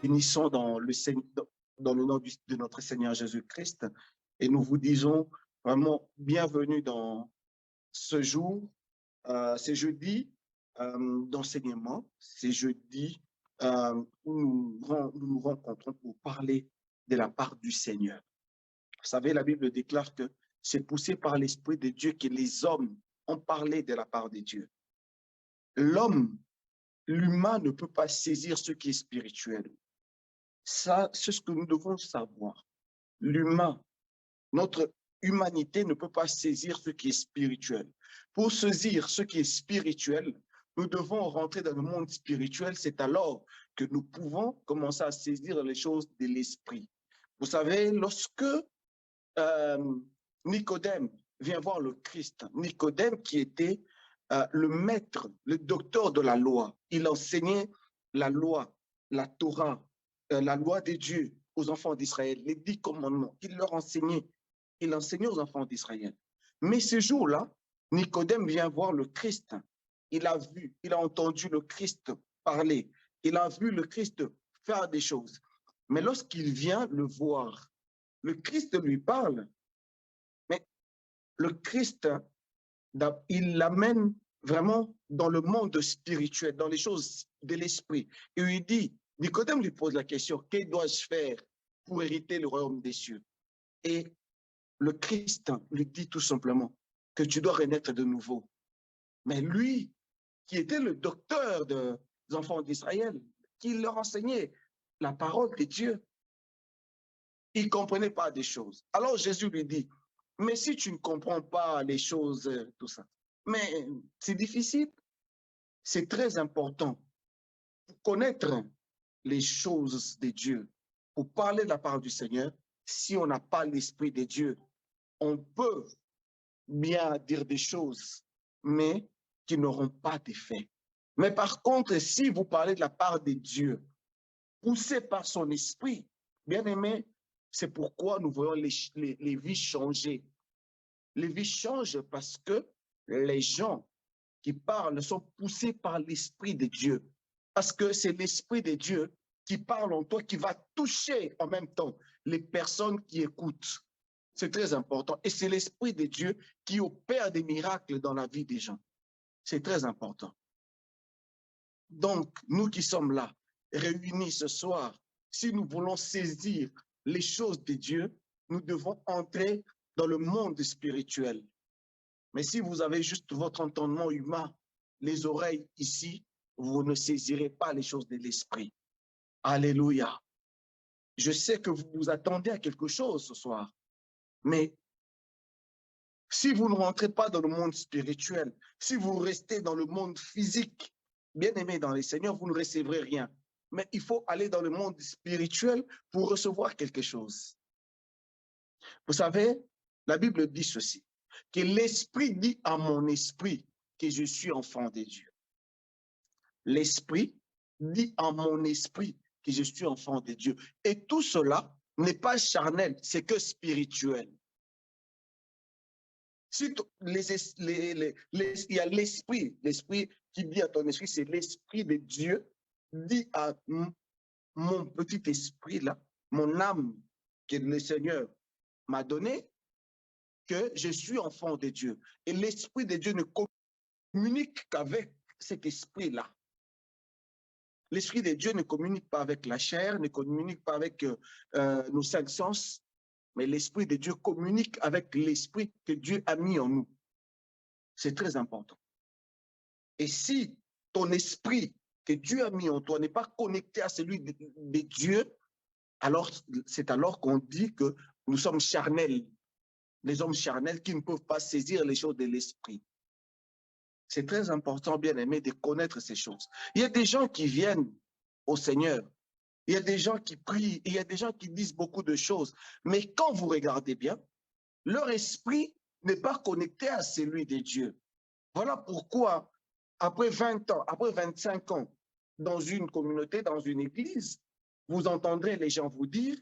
bénissons dans le nom de notre Seigneur Jésus-Christ et nous vous disons vraiment bienvenue dans ce jour, c'est jeudi d'enseignement, c'est jeudi où nous rencontrons pour parler de la part du Seigneur. Vous savez, la Bible déclare que c'est poussé par l'Esprit de Dieu que les hommes ont parlé de la part de Dieu. L'humain ne peut pas saisir ce qui est spirituel. Ça, c'est ce que nous devons savoir. L'humain, notre humanité ne peut pas saisir ce qui est spirituel. Pour saisir ce qui est spirituel, nous devons rentrer dans le monde spirituel. C'est alors que nous pouvons commencer à saisir les choses de l'esprit. Vous savez, lorsque Nicodème vient voir le Christ, Nicodème qui était le maître, le docteur de la loi, il enseignait la loi, la Torah, la loi de Dieu aux enfants d'Israël, les 10 commandements, il leur enseignait, il enseignait aux enfants d'Israël. Mais ce jour-là, Nicodème vient voir le Christ, il a vu, il a entendu le Christ parler, il a vu le Christ faire des choses. Mais lorsqu'il vient le voir, le Christ lui parle, mais le Christ, il l'amène vraiment dans le monde spirituel, dans les choses de l'esprit. Et il dit, Nicodème lui pose la question, que dois-je faire pour hériter le royaume des cieux? Et le Christ lui dit tout simplement que tu dois renaître de nouveau. Mais lui, qui était le docteur des enfants d'Israël, qui leur enseignait la parole de Dieu, il ne comprenait pas des choses. Alors Jésus lui dit, mais si tu ne comprends pas les choses, tout ça, mais c'est difficile. C'est très important pour connaître les choses de Dieu, pour parler de la part du Seigneur. Si on n'a pas l'Esprit de Dieu, on peut bien dire des choses, mais qui n'auront pas d'effet. Mais par contre, si vous parlez de la part de Dieu, poussé par son esprit, bien aimé, c'est pourquoi nous voyons les vies changer. Les vies changent parce que les gens qui parlent sont poussés par l'Esprit de Dieu. Parce que c'est l'Esprit de Dieu qui parle en toi, qui va toucher en même temps les personnes qui écoutent. C'est très important. Et c'est l'Esprit de Dieu qui opère des miracles dans la vie des gens. C'est très important. Donc, nous qui sommes là, réunis ce soir, si nous voulons saisir les choses de Dieu, nous devons entrer dans le monde spirituel. Mais si vous avez juste votre entendement humain, les oreilles ici, vous ne saisirez pas les choses de l'esprit. Alléluia. Je sais que vous vous attendez à quelque chose ce soir, mais si vous ne rentrez pas dans le monde spirituel, si vous restez dans le monde physique, bien aimé dans les Seigneurs, vous ne recevrez rien. Mais il faut aller dans le monde spirituel pour recevoir quelque chose. Vous savez, la Bible dit ceci, que l'Esprit dit à mon esprit que je suis enfant de Dieu. L'Esprit dit à mon esprit que je suis enfant de Dieu. Et tout cela n'est pas charnel, c'est que spirituel. Si il y a l'Esprit qui dit à ton esprit, c'est l'Esprit de Dieu, dit à mon petit esprit là, mon âme que le Seigneur m'a donné, que je suis enfant de Dieu. Et l'Esprit de Dieu ne communique qu'avec cet esprit-là. L'Esprit de Dieu ne communique pas avec la chair, ne communique pas avec nos 5 sens, mais l'Esprit de Dieu communique avec l'Esprit que Dieu a mis en nous. C'est très important. Et si ton esprit que Dieu a mis en toi n'est pas connecté à celui de Dieu, alors c'est alors qu'on dit que nous sommes charnels. Les hommes charnels qui ne peuvent pas saisir les choses de l'esprit. C'est très important, bien aimé, de connaître ces choses. Il y a des gens qui viennent au Seigneur, il y a des gens qui prient, il y a des gens qui disent beaucoup de choses, mais quand vous regardez bien, leur esprit n'est pas connecté à celui de Dieu. Voilà pourquoi, après 20 ans, après 25 ans, dans une communauté, dans une église, vous entendrez les gens vous dire,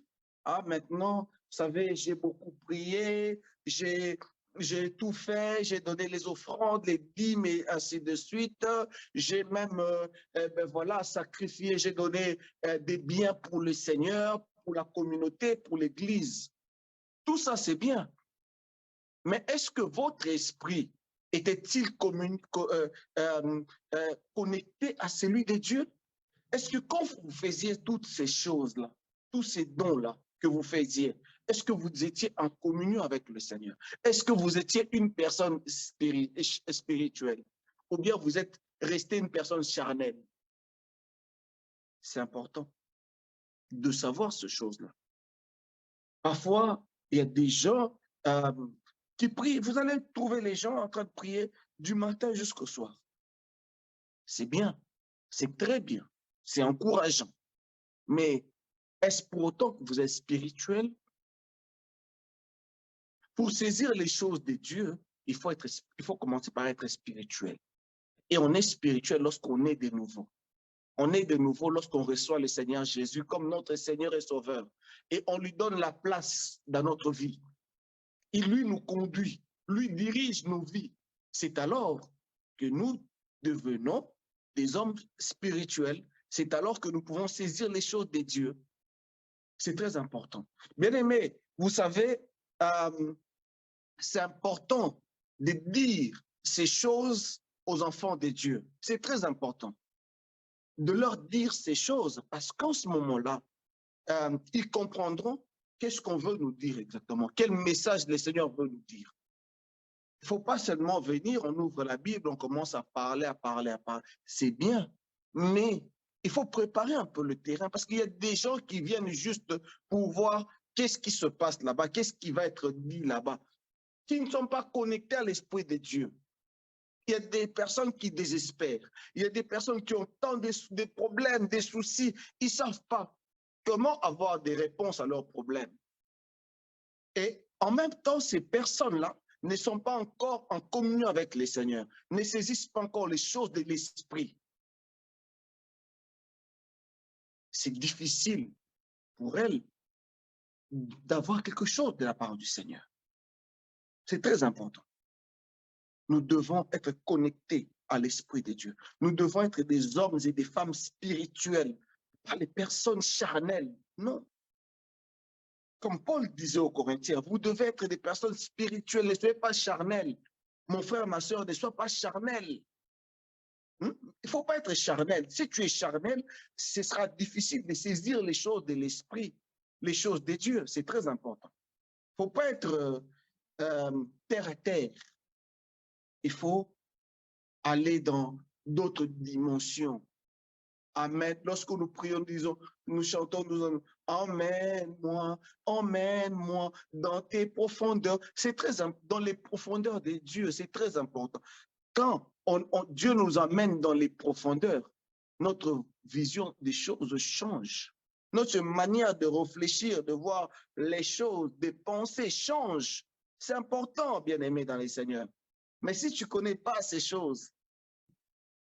ah maintenant, vous savez, j'ai beaucoup prié, j'ai j'ai tout fait, j'ai donné les offrandes, les dîmes et ainsi de suite. J'ai même, ben voilà, sacrifié, j'ai donné des biens pour le Seigneur, pour la communauté, pour l'Église. Tout ça, c'est bien. Mais est-ce que votre esprit était-il connecté à celui de Dieu? Est-ce que quand vous faisiez toutes ces choses-là, tous ces dons-là que vous faisiez, est-ce que vous étiez en communion avec le Seigneur? Est-ce que vous étiez une personne spirituelle? Ou bien vous êtes resté une personne charnelle? C'est important de savoir ces choses-là. Parfois, il y a des gens euh, qui prient. Vous allez trouver les gens en train de prier du matin jusqu'au soir. C'est bien, c'est très bien, c'est encourageant. Mais est-ce pour autant que vous êtes spirituel? Pour saisir les choses de Dieu, il faut commencer par être spirituel. Et on est spirituel lorsqu'on est de nouveau. On est de nouveau lorsqu'on reçoit le Seigneur Jésus comme notre Seigneur et Sauveur. Et on lui donne la place dans notre vie. Il lui nous conduit, lui dirige nos vies. C'est alors que nous devenons des hommes spirituels. C'est alors que nous pouvons saisir les choses de Dieu. C'est très important. Bien aimé, vous savez, c'est important de dire ces choses aux enfants de Dieu. C'est très important de leur dire ces choses parce qu'en ce moment-là, ils comprendront qu'est-ce qu'on veut nous dire exactement, quel message le Seigneur veut nous dire. Il ne faut pas seulement venir, on ouvre la Bible, on commence à parler, à parler, à parler. C'est bien, mais il faut préparer un peu le terrain parce qu'il y a des gens qui viennent juste pour voir qu'est-ce qui se passe là-bas, qu'est-ce qui va être dit là-bas, qui ne sont pas connectés à l'Esprit de Dieu. Il y a des personnes qui désespèrent. Il y a des personnes qui ont tant de problèmes, des soucis. Ils ne savent pas comment avoir des réponses à leurs problèmes. Et en même temps, ces personnes-là ne sont pas encore en communion avec le Seigneur, ne saisissent pas encore les choses de l'esprit. C'est difficile pour elles d'avoir quelque chose de la part du Seigneur. C'est très important. Nous devons être connectés à l'Esprit de Dieu. Nous devons être des hommes et des femmes spirituels, pas les personnes charnelles. Non. Comme Paul disait aux Corinthiens, vous devez être des personnes spirituelles, ne soyez pas charnels. Mon frère, ma soeur, ne sois pas charnel. Il ne faut pas être charnel. Si tu es charnel, ce sera difficile de saisir les choses de l'esprit, les choses de Dieu. C'est très important. Il ne faut pas être terre à terre. Il faut aller dans d'autres dimensions. Amen. Lorsque nous prions, nous chantons, nous emmène-moi, emmène-moi dans tes profondeurs. C'est très dans les profondeurs de Dieu, c'est très important. Quand Dieu nous amène dans les profondeurs, notre vision des choses change. Notre manière de réfléchir, de voir les choses, de penser change. C'est important, bien-aimé dans les Seigneurs. Mais si tu ne connais pas ces choses,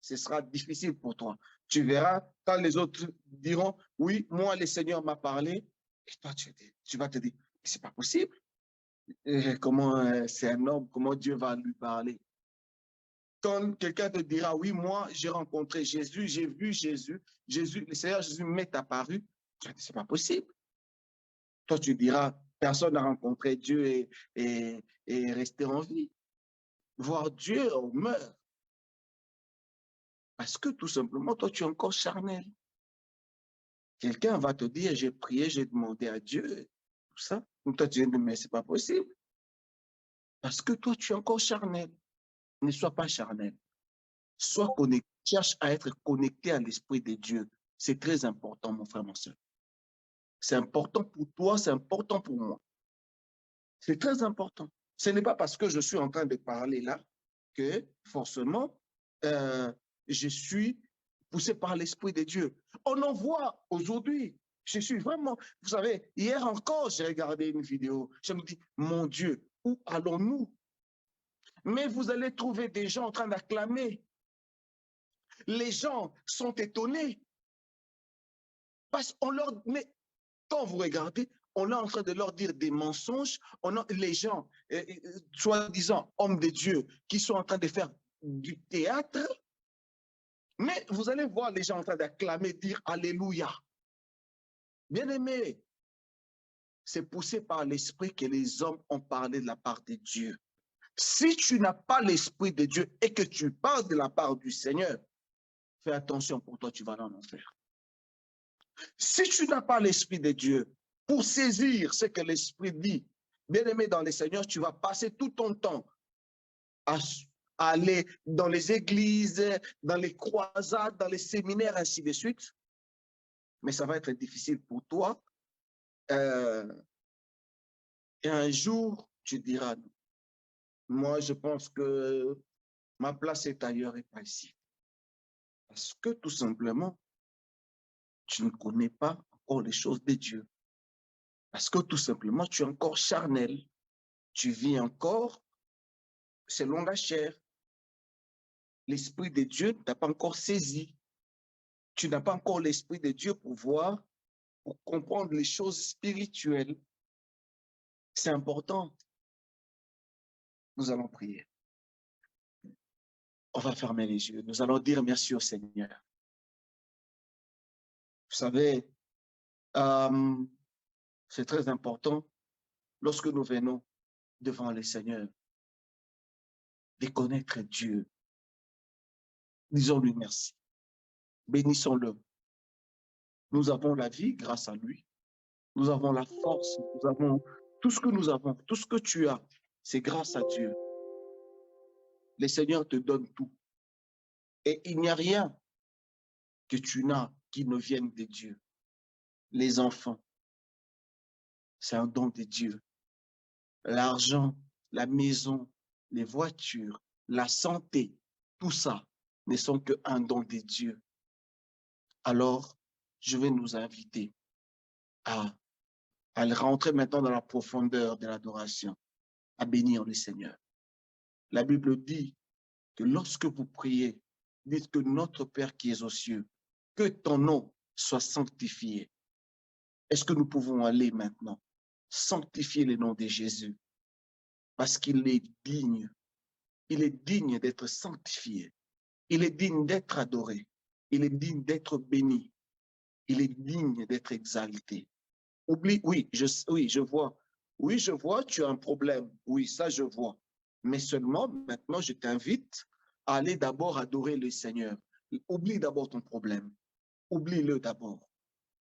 ce sera difficile pour toi. Tu verras, quand les autres diront, oui, moi, le Seigneur m'a parlé, et toi, tu vas te dire, c'est pas possible. Comment c'est un homme, comment Dieu va lui parler? Quand quelqu'un te dira, oui, moi, j'ai rencontré Jésus, j'ai vu Jésus, le Seigneur Jésus m'est apparu, tu vas dire, c'est pas possible. Toi, tu diras, personne n'a rencontré Dieu et resté en vie. Voir Dieu, on meurt. Parce que tout simplement, toi, tu es encore charnel. Quelqu'un va te dire, j'ai prié, j'ai demandé à Dieu, tout ça. Donc toi, tu dis, mais c'est pas possible. Parce que toi, tu es encore charnel. Ne sois pas charnel. Sois connecté, cherche à être connecté à l'Esprit de Dieu. C'est très important, mon frère, mon soeur. C'est important pour toi, c'est important pour moi. C'est très important. Ce n'est pas parce que je suis en train de parler là que forcément je suis poussé par l'Esprit de Dieu. On en voit aujourd'hui. Je suis vraiment, vous savez, hier encore, j'ai regardé une vidéo. Je me dis, mon Dieu, où allons-nous? Mais vous allez trouver des gens en train d'acclamer. Les gens sont étonnés. Parce qu'on leur, mais quand vous regardez, on est en train de leur dire des mensonges. Les gens, soi-disant hommes de Dieu, qui sont en train de faire du théâtre, mais vous allez voir les gens en train d'acclamer, dire Alléluia. Bien-aimés, c'est poussé par l'esprit que les hommes ont parlé de la part de Dieu. Si tu n'as pas l'esprit de Dieu et que tu parles de la part du Seigneur, fais attention, pour toi, tu vas en enfer. Si tu n'as pas l'esprit de Dieu pour saisir ce que l'esprit dit, bien-aimé dans le Seigneur, tu vas passer tout ton temps à aller dans les églises, dans les croisades, dans les séminaires, ainsi de suite. Mais ça va être difficile pour toi. Et un jour, tu diras, moi, je pense que ma place est ailleurs et pas ici. Parce que tout simplement, tu ne connais pas encore les choses de Dieu. Parce que tout simplement, tu es encore charnel. Tu vis encore selon la chair. L'Esprit de Dieu ne t'a pas encore saisi. Tu n'as pas encore l'Esprit de Dieu pour voir, pour comprendre les choses spirituelles. C'est important. Nous allons prier. On va fermer les yeux. Nous allons dire merci au Seigneur. Vous savez, c'est très important lorsque nous venons devant le Seigneur de connaître Dieu. Disons-lui merci. Bénissons-le. Nous avons la vie grâce à lui. Nous avons la force. Nous avons tout ce que nous avons. Tout ce que tu as, c'est grâce à Dieu. Le Seigneur te donne tout. Et il n'y a rien que tu n'as qui ne vienne de Dieu. Les enfants, c'est un don de Dieu. L'argent, la maison, les voitures, la santé, tout ça ne sont qu'un don de Dieu. Alors, je vais nous inviter à rentrer maintenant dans la profondeur de l'adoration, à bénir le Seigneur. La Bible dit que lorsque vous priez, dites que notre Père qui est aux cieux, que ton nom soit sanctifié. Est-ce que nous pouvons aller maintenant sanctifier le nom de Jésus? Parce qu'il est digne. Il est digne d'être sanctifié. Il est digne d'être adoré. Il est digne d'être béni. Il est digne d'être exalté. Oublie, oui, je vois. Oui, je vois, tu as un problème. Oui, ça, je vois. Mais seulement, maintenant, je t'invite à aller d'abord adorer le Seigneur. Oublie d'abord ton problème. Oublie-le d'abord.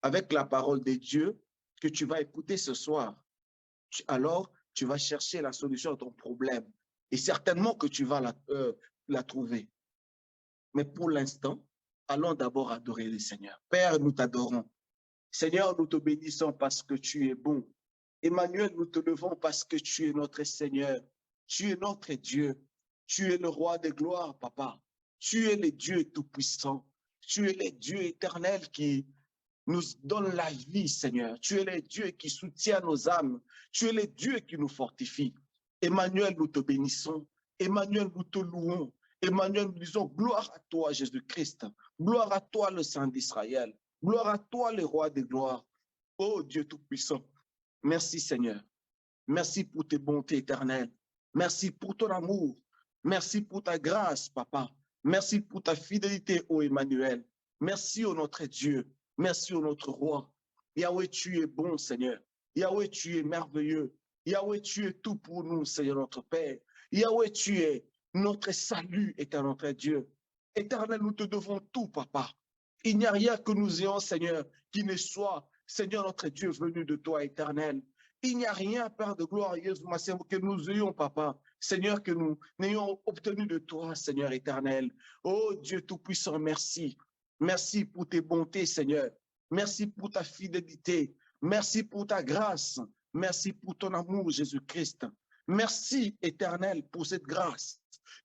Avec la parole de Dieu que tu vas écouter ce soir, alors tu vas chercher la solution à ton problème. Et certainement que tu vas la trouver. Mais pour l'instant, allons d'abord adorer le Seigneur. Père, nous t'adorons. Seigneur, nous te bénissons parce que tu es bon. Emmanuel, nous te levons parce que tu es notre Seigneur. Tu es notre Dieu. Tu es le roi de gloire, papa. Tu es le Dieu tout-puissant. Tu es le Dieu éternel qui nous donne la vie, Seigneur. Tu es le Dieu qui soutient nos âmes. Tu es le Dieu qui nous fortifie. Emmanuel, nous te bénissons. Emmanuel, nous te louons. Emmanuel, nous disons gloire à toi, Jésus-Christ. Gloire à toi, le Saint d'Israël. Gloire à toi, le roi de gloire. Oh Dieu tout-puissant. Merci, Seigneur. Merci pour tes bontés éternelles. Merci pour ton amour. Merci pour ta grâce, papa. Merci pour ta fidélité, ô Emmanuel. Merci, ô notre Dieu. Merci, ô notre roi. Yahweh, tu es bon, Seigneur. Yahweh, tu es merveilleux. Yahweh, tu es tout pour nous, Seigneur notre Père. Yahweh, tu es notre salut, éternel notre Dieu. Éternel, nous te devons tout, papa. Il n'y a rien que nous ayons, Seigneur, qui ne soit, Seigneur notre Dieu, venu de toi, éternel. Il n'y a rien, Père de gloire, que nous ayons, papa. Seigneur, que nous n'ayons obtenu de toi, Seigneur éternel. Oh Dieu Tout-Puissant, merci. Merci pour tes bontés, Seigneur. Merci pour ta fidélité. Merci pour ta grâce. Merci pour ton amour, Jésus-Christ. Merci, éternel, pour cette grâce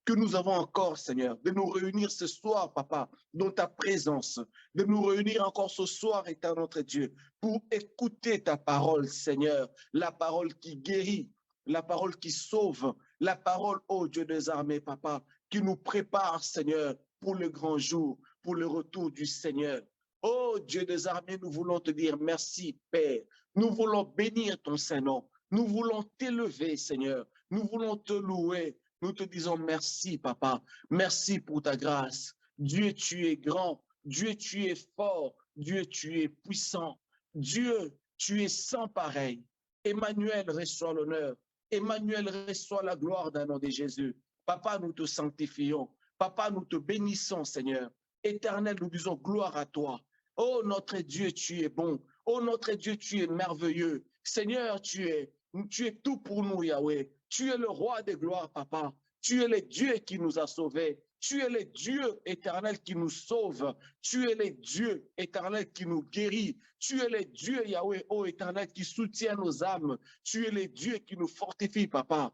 que nous avons encore, Seigneur, de nous réunir ce soir, papa, dans ta présence, de nous réunir encore ce soir, éternel notre Dieu, pour écouter ta parole, Seigneur, la parole qui guérit, la parole qui sauve, la parole, ô Dieu des armées, papa, qui nous prépare, Seigneur, pour le grand jour, pour le retour du Seigneur. Oh Dieu des armées, nous voulons te dire merci, Père. Nous voulons bénir ton Saint-Nom. Nous voulons t'élever, Seigneur. Nous voulons te louer. Nous te disons merci, Papa. Merci pour ta grâce. Dieu, tu es grand. Dieu, tu es fort. Dieu, tu es puissant. Dieu, tu es sans pareil. Emmanuel, reçois l'honneur. Emmanuel, reçois la gloire d'un nom de Jésus. Papa, nous te sanctifions. Papa, nous te bénissons, Seigneur. Éternel, nous disons gloire à toi. Oh, notre Dieu, tu es bon. Oh, notre Dieu, tu es merveilleux. Seigneur, tu es tout pour nous, Yahweh. Tu es le roi des gloires, Papa. Tu es le Dieu qui nous a sauvés. Tu es le Dieu éternel qui nous sauve. Tu es le Dieu éternel qui nous guérit. Tu es le Dieu, Yahweh, ô éternel, qui soutient nos âmes. Tu es le Dieu qui nous fortifie, Papa.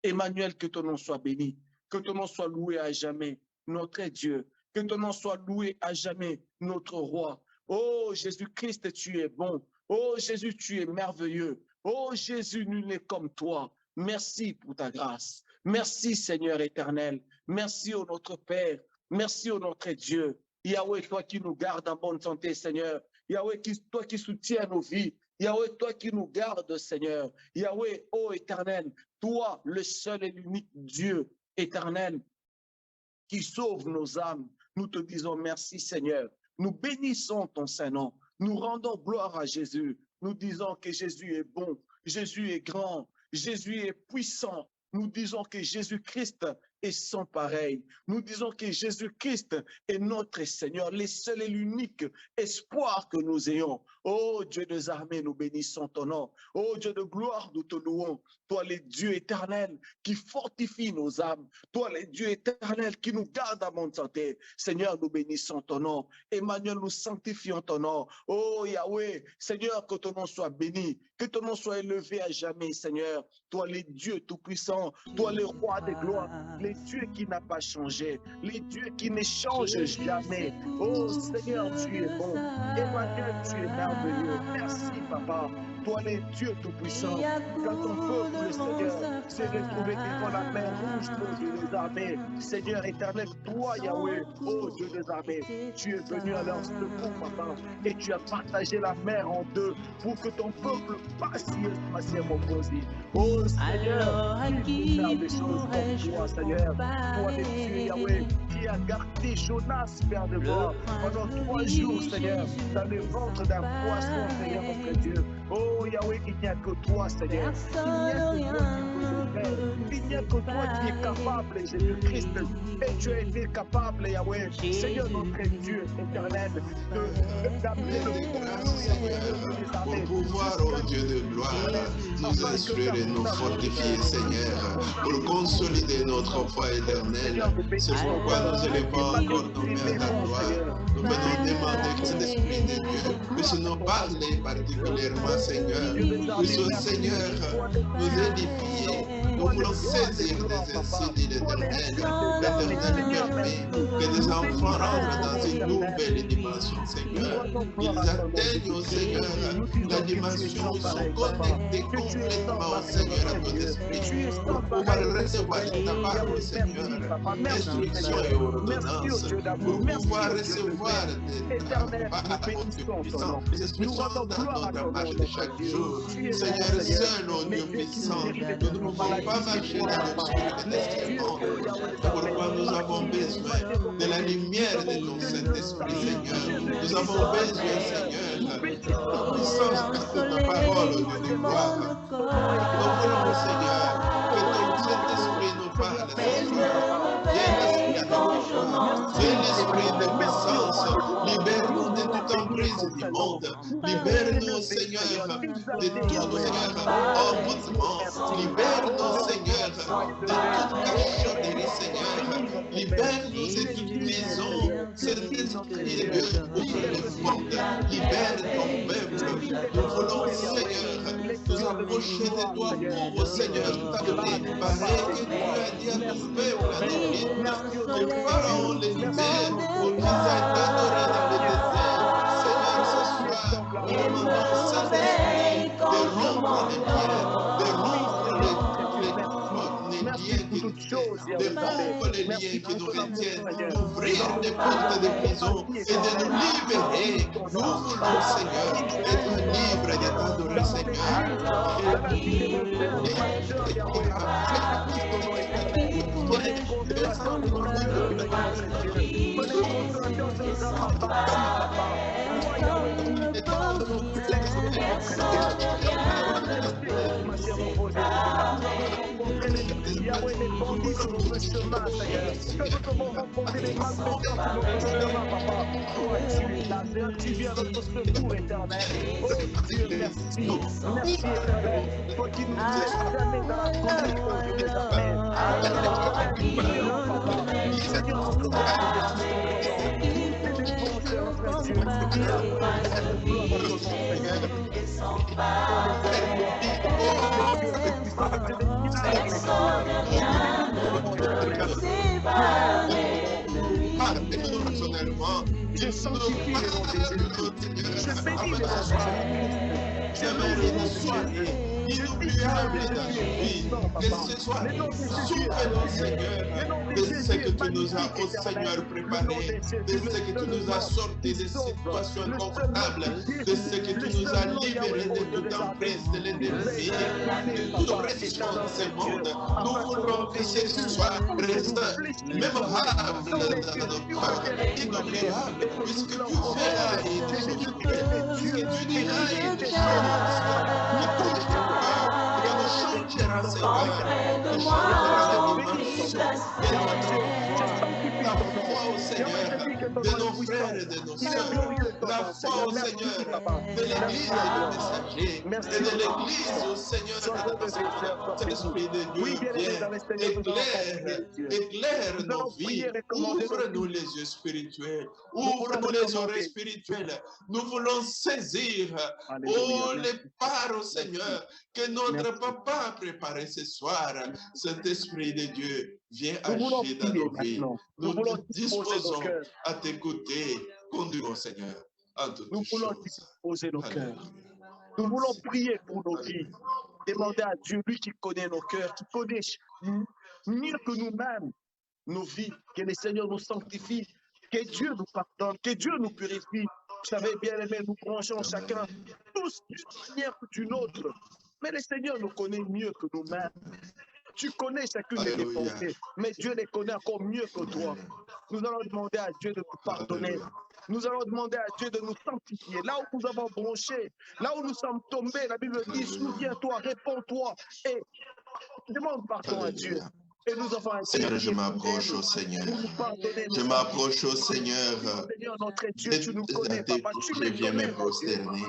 Emmanuel, que ton nom soit béni. Que ton nom soit loué à jamais, notre Dieu. Que ton nom soit loué à jamais, notre roi. Oh Jésus-Christ, tu es bon. Oh Jésus, tu es merveilleux. Oh Jésus, nul n'est comme toi. Merci pour ta grâce. Merci Seigneur éternel. Merci ô notre Père. Merci ô notre Dieu. Yahweh, toi qui nous gardes en bonne santé, Seigneur. Yahweh, toi qui soutiens nos vies. Yahweh, toi qui nous gardes, Seigneur. Yahweh, ô éternel, toi, le seul et l'unique Dieu éternel qui sauve nos âmes. Nous te disons merci, Seigneur. Nous bénissons ton Saint-Nom. Nous rendons gloire à Jésus. Nous disons que Jésus est bon, Jésus est grand, Jésus est puissant. Nous disons que Jésus-Christ est sans pareil. Nous disons que Jésus-Christ est notre Seigneur, le seul et l'unique espoir que nous ayons. Oh Dieu des armées, nous bénissons ton nom. Oh Dieu de gloire, nous te louons. Toi, le Dieu éternel qui fortifie nos âmes. Toi, le Dieu éternel qui nous garde à bonne santé. Seigneur, nous bénissons ton nom. Emmanuel, nous sanctifions ton nom. Oh Yahweh, Seigneur, que ton nom soit béni, que ton nom soit élevé à jamais, Seigneur. Toi, le Dieu tout-puissant, toi, le roi des gloires, le Dieu qui n'a pas changé, le Dieu qui ne change jamais. Oh Seigneur, tu es bon. Emmanuel, tu es merveilleux. Merci, Papa. Toi, le Dieu tout-puissant, quand ton peuple, le Seigneur, s'est retrouvé devant la mer rouge, ô Dieu des armées, Seigneur éternel, toi, Yahweh, ô Dieu des armées, tu es venu à leur secours, Papa, et tu as partagé la mer en deux pour que ton peuple passe mon Dieu. Oh Seigneur, qui peut faire des choses comme toi, Seigneur, toi, le Dieu, Yahweh, qui a gardé Jonas, Père de gloire, pendant 3 jours, Seigneur, dans le ventre d'un poisson, Seigneur, notre Dieu. Oh Yahweh, il n'y a que toi, Seigneur. Il n'y a que toi qui es capable, Jésus-Christ. Et tu as été capable, Yahweh, Seigneur, notre Dieu éternel, d'amener pour pouvoir, oh Dieu de gloire, nous instruire et nous fortifier, Seigneur, pour consolider notre foi éternelle. C'est pourquoi nous élevons encore nos mains à la gloire. Nous venons demander que cet esprit de Dieu puisse nous parler particulièrement, Seigneur. Puisse, Seigneur, nous édifier. Nous voulons saisir des insidies de l'éternel. L'éternel permet que les enfants rentrent dans une nouvelle dimension, Seigneur. Qu'ils atteignent, au Seigneur, la dimension où ils sont connectés complètement au Seigneur, à ton esprit, pour pouvoir recevoir ta parole, Seigneur, instruction et ordonnance, pour pouvoir recevoir ta puissance. Les esprits sont dans notre marche de chaque jour. Seigneur, seul, ô Dieu puissant, nous ne pouvons pas marcher dans l'obscurité de ce monde. C'est pourquoi nous avons besoin de la lumière de ton Saint-Esprit, Seigneur. Nous avons besoin, Seigneur, de la puissance de ta parole, Dieu de gloire. Nous voulons, Seigneur, que ton Saint-Esprit nous parle, Seigneur. Viens l'esprit de puissance, libère-nous de toute emprise du monde, libère-nous, Seigneur, de tout, Seigneur, emportement, libère-nous, Seigneur, de toute cachotterie, Seigneur, libère-nous de toute maison, Saint-Esprit de Dieu, ouvre les portes, libère ton peuple, nous voulons, Seigneur, nous approcher de toi pour, Seigneur, t'appeler, pareil que tu as dit à ton peuple, à ton Égypte, que Pharaon les libère pour qu'ils aillent t'adorer dans le désert. Seigneur, ce soir, nous demandons, Saint-Esprit, de rompre les pierres, de rompre les liens qui choses, de rompre les liens qui nous retiennent, d'ouvrir les portes de prison et de nous libérer. Nous voulons, Seigneur, être libres et t'adorer, Yahweh, les bandits sur notre chemin, Seigneur. Que nous devons rencontrer les malfaiteurs sur notre chemin, Papa. Toi, tu es là, tu viens à notre secours éternel. Oh Dieu, merci. Merci éternel. Toi qui nous laisses jamais dans la conduite, oh Dieu des armées. Seigneur, nous devons personnellement, je sanctifie le nom de Jésus. Je bénis le nom de Jésus. Inoubliable dans nos vies, que ce soit souvenons, Seigneur, de ce que tu nous as, oh Seigneur, préparé, de ce que tu nous as sorti de situations confortables, de ce que tu nous as libérés de toute emprise de l'ennemi, de toute oppression dans ce monde. Nous voulons que ce soit reste mémorable dans nos cœurs, inoubliable, puisque tu feras et tu diras et tu changera, Seigneur, tu changeras la dimension la foi au Seigneur de nos frères et de nos sœurs, la foi au Seigneur de l'Église et du messager, et de l'Église au Seigneur de l'Esprit de Dieu, éclaire nos vies, ouvre-nous les yeux spirituels, ouvre-nous les oreilles spirituelles, nous voulons saisir, oh, les parts au Seigneur que notre Papa a préparé ce soir. Cet Esprit de Dieu vient agir dans nos vies. Nous nous disposons à t'écouter. Conduis-nous, Seigneur, en toutes choses. Nous voulons disposer nos cœurs. Nous voulons prier pour nos vies. Demander à Dieu, lui qui connaît nos cœurs, qui connaît mieux que nous-mêmes nos vies, que le Seigneur nous sanctifie, que Dieu nous pardonne, que Dieu nous purifie. Vous savez, bien aimé, nous branchons chacun, tous d'une manière ou d'une autre. Mais le Seigneur nous connaît mieux que nous-mêmes. Tu connais chacune de tes pensées, mais Dieu les connaît encore mieux que toi. Nous allons demander à Dieu de nous pardonner. Nous allons demander à Dieu de nous sanctifier. Là où nous avons bronché, là où nous sommes tombés, la Bible dit, souviens-toi, réponds-toi et demande pardon à Dieu. Et nous avons Seigneur, je m'approche au Seigneur. Je m'approche au Seigneur. Notre Dieu, tu nous connais, Papa. Je viens me prosterner.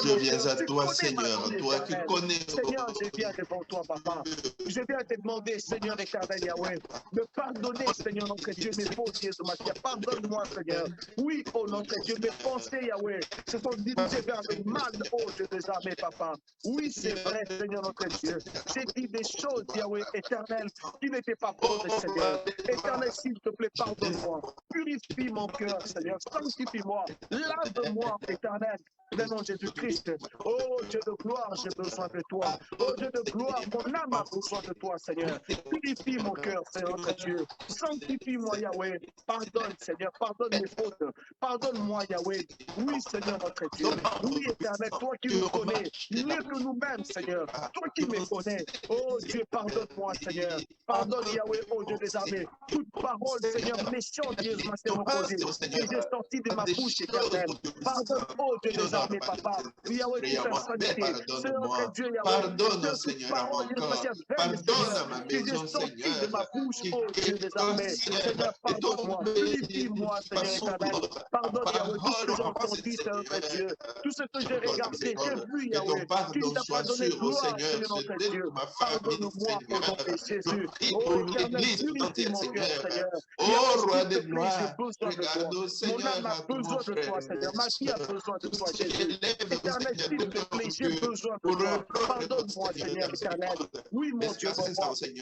Je viens à toi, Seigneur. Toi qui connais. Seigneur, je viens devant toi, Papa. Je viens te demander, Seigneur éternel Yahweh, de pardonner, Seigneur notre Dieu, mes fautes, Jésus Matthias. Pardonne-moi, Seigneur. Oui, oh notre Dieu, mes pensées, Yahweh, se sont dirigées vers le mal, oh Dieu des armées, Papa. Oui, c'est vrai, Seigneur notre Dieu. J'ai dit des choses, Yahweh éternel, qui n'était pas pour le Seigneur. Éternel, s'il te plaît, pardonne-moi. Purifie mon cœur, Seigneur. Sanctifie-moi. Lave-moi, éternel. Le nom de Jésus-Christ. Oh Dieu de gloire, j'ai besoin de toi. Oh Dieu de gloire, mon âme a besoin de toi, Seigneur. Purifie mon cœur, Seigneur notre Dieu. Sanctifie-moi, Yahweh. Pardonne, Seigneur. Pardonne mes fautes. Pardonne-moi, Yahweh. Oui, Seigneur notre Dieu. Oui, éternel, toi qui nous connais mieux que nous-mêmes, Seigneur. Toi qui me connais. Oh Dieu, pardonne-moi, Seigneur. Pardonne, Yahweh, oh Dieu des armées. Toute parole, Seigneur, méchante, Dieu, m'a été reposée. Que j'ai sorti de ma bouche, éternel. Pardonne, oh Dieu des armées, Papa. Yahweh, toute insanité. Seigneur, Dieu, Yahweh. Pardonne, Seigneur, à mon corps. Pardonne à ma maison, Seigneur. De ma bouche, oh Dieu des armées. Seigneur, pardonne-moi. Purifie-moi, Seigneur éternel. Pardonne, Yahweh, tout ce que j'ai entendu, Seigneur Dieu. Tout ce que j'ai regardé, j'ai vu, Yahweh. Tu ne t'as pas donné gloire, Seigneur notre Dieu. Pardonne-moi, au nom de Jésus. Oh, éternel, purifie mon cœur, Seigneur. Oh, roi de gloire, regarde, Seigneur, mon âme a besoin de toi, Seigneur. Ma fille a besoin de toi, Jésus. Jésus. Éternel, s'il te plaît, j'ai besoin de toi. Pardonne-moi, Seigneur éternel. Oui, mon Dieu, mon roi. Je sais,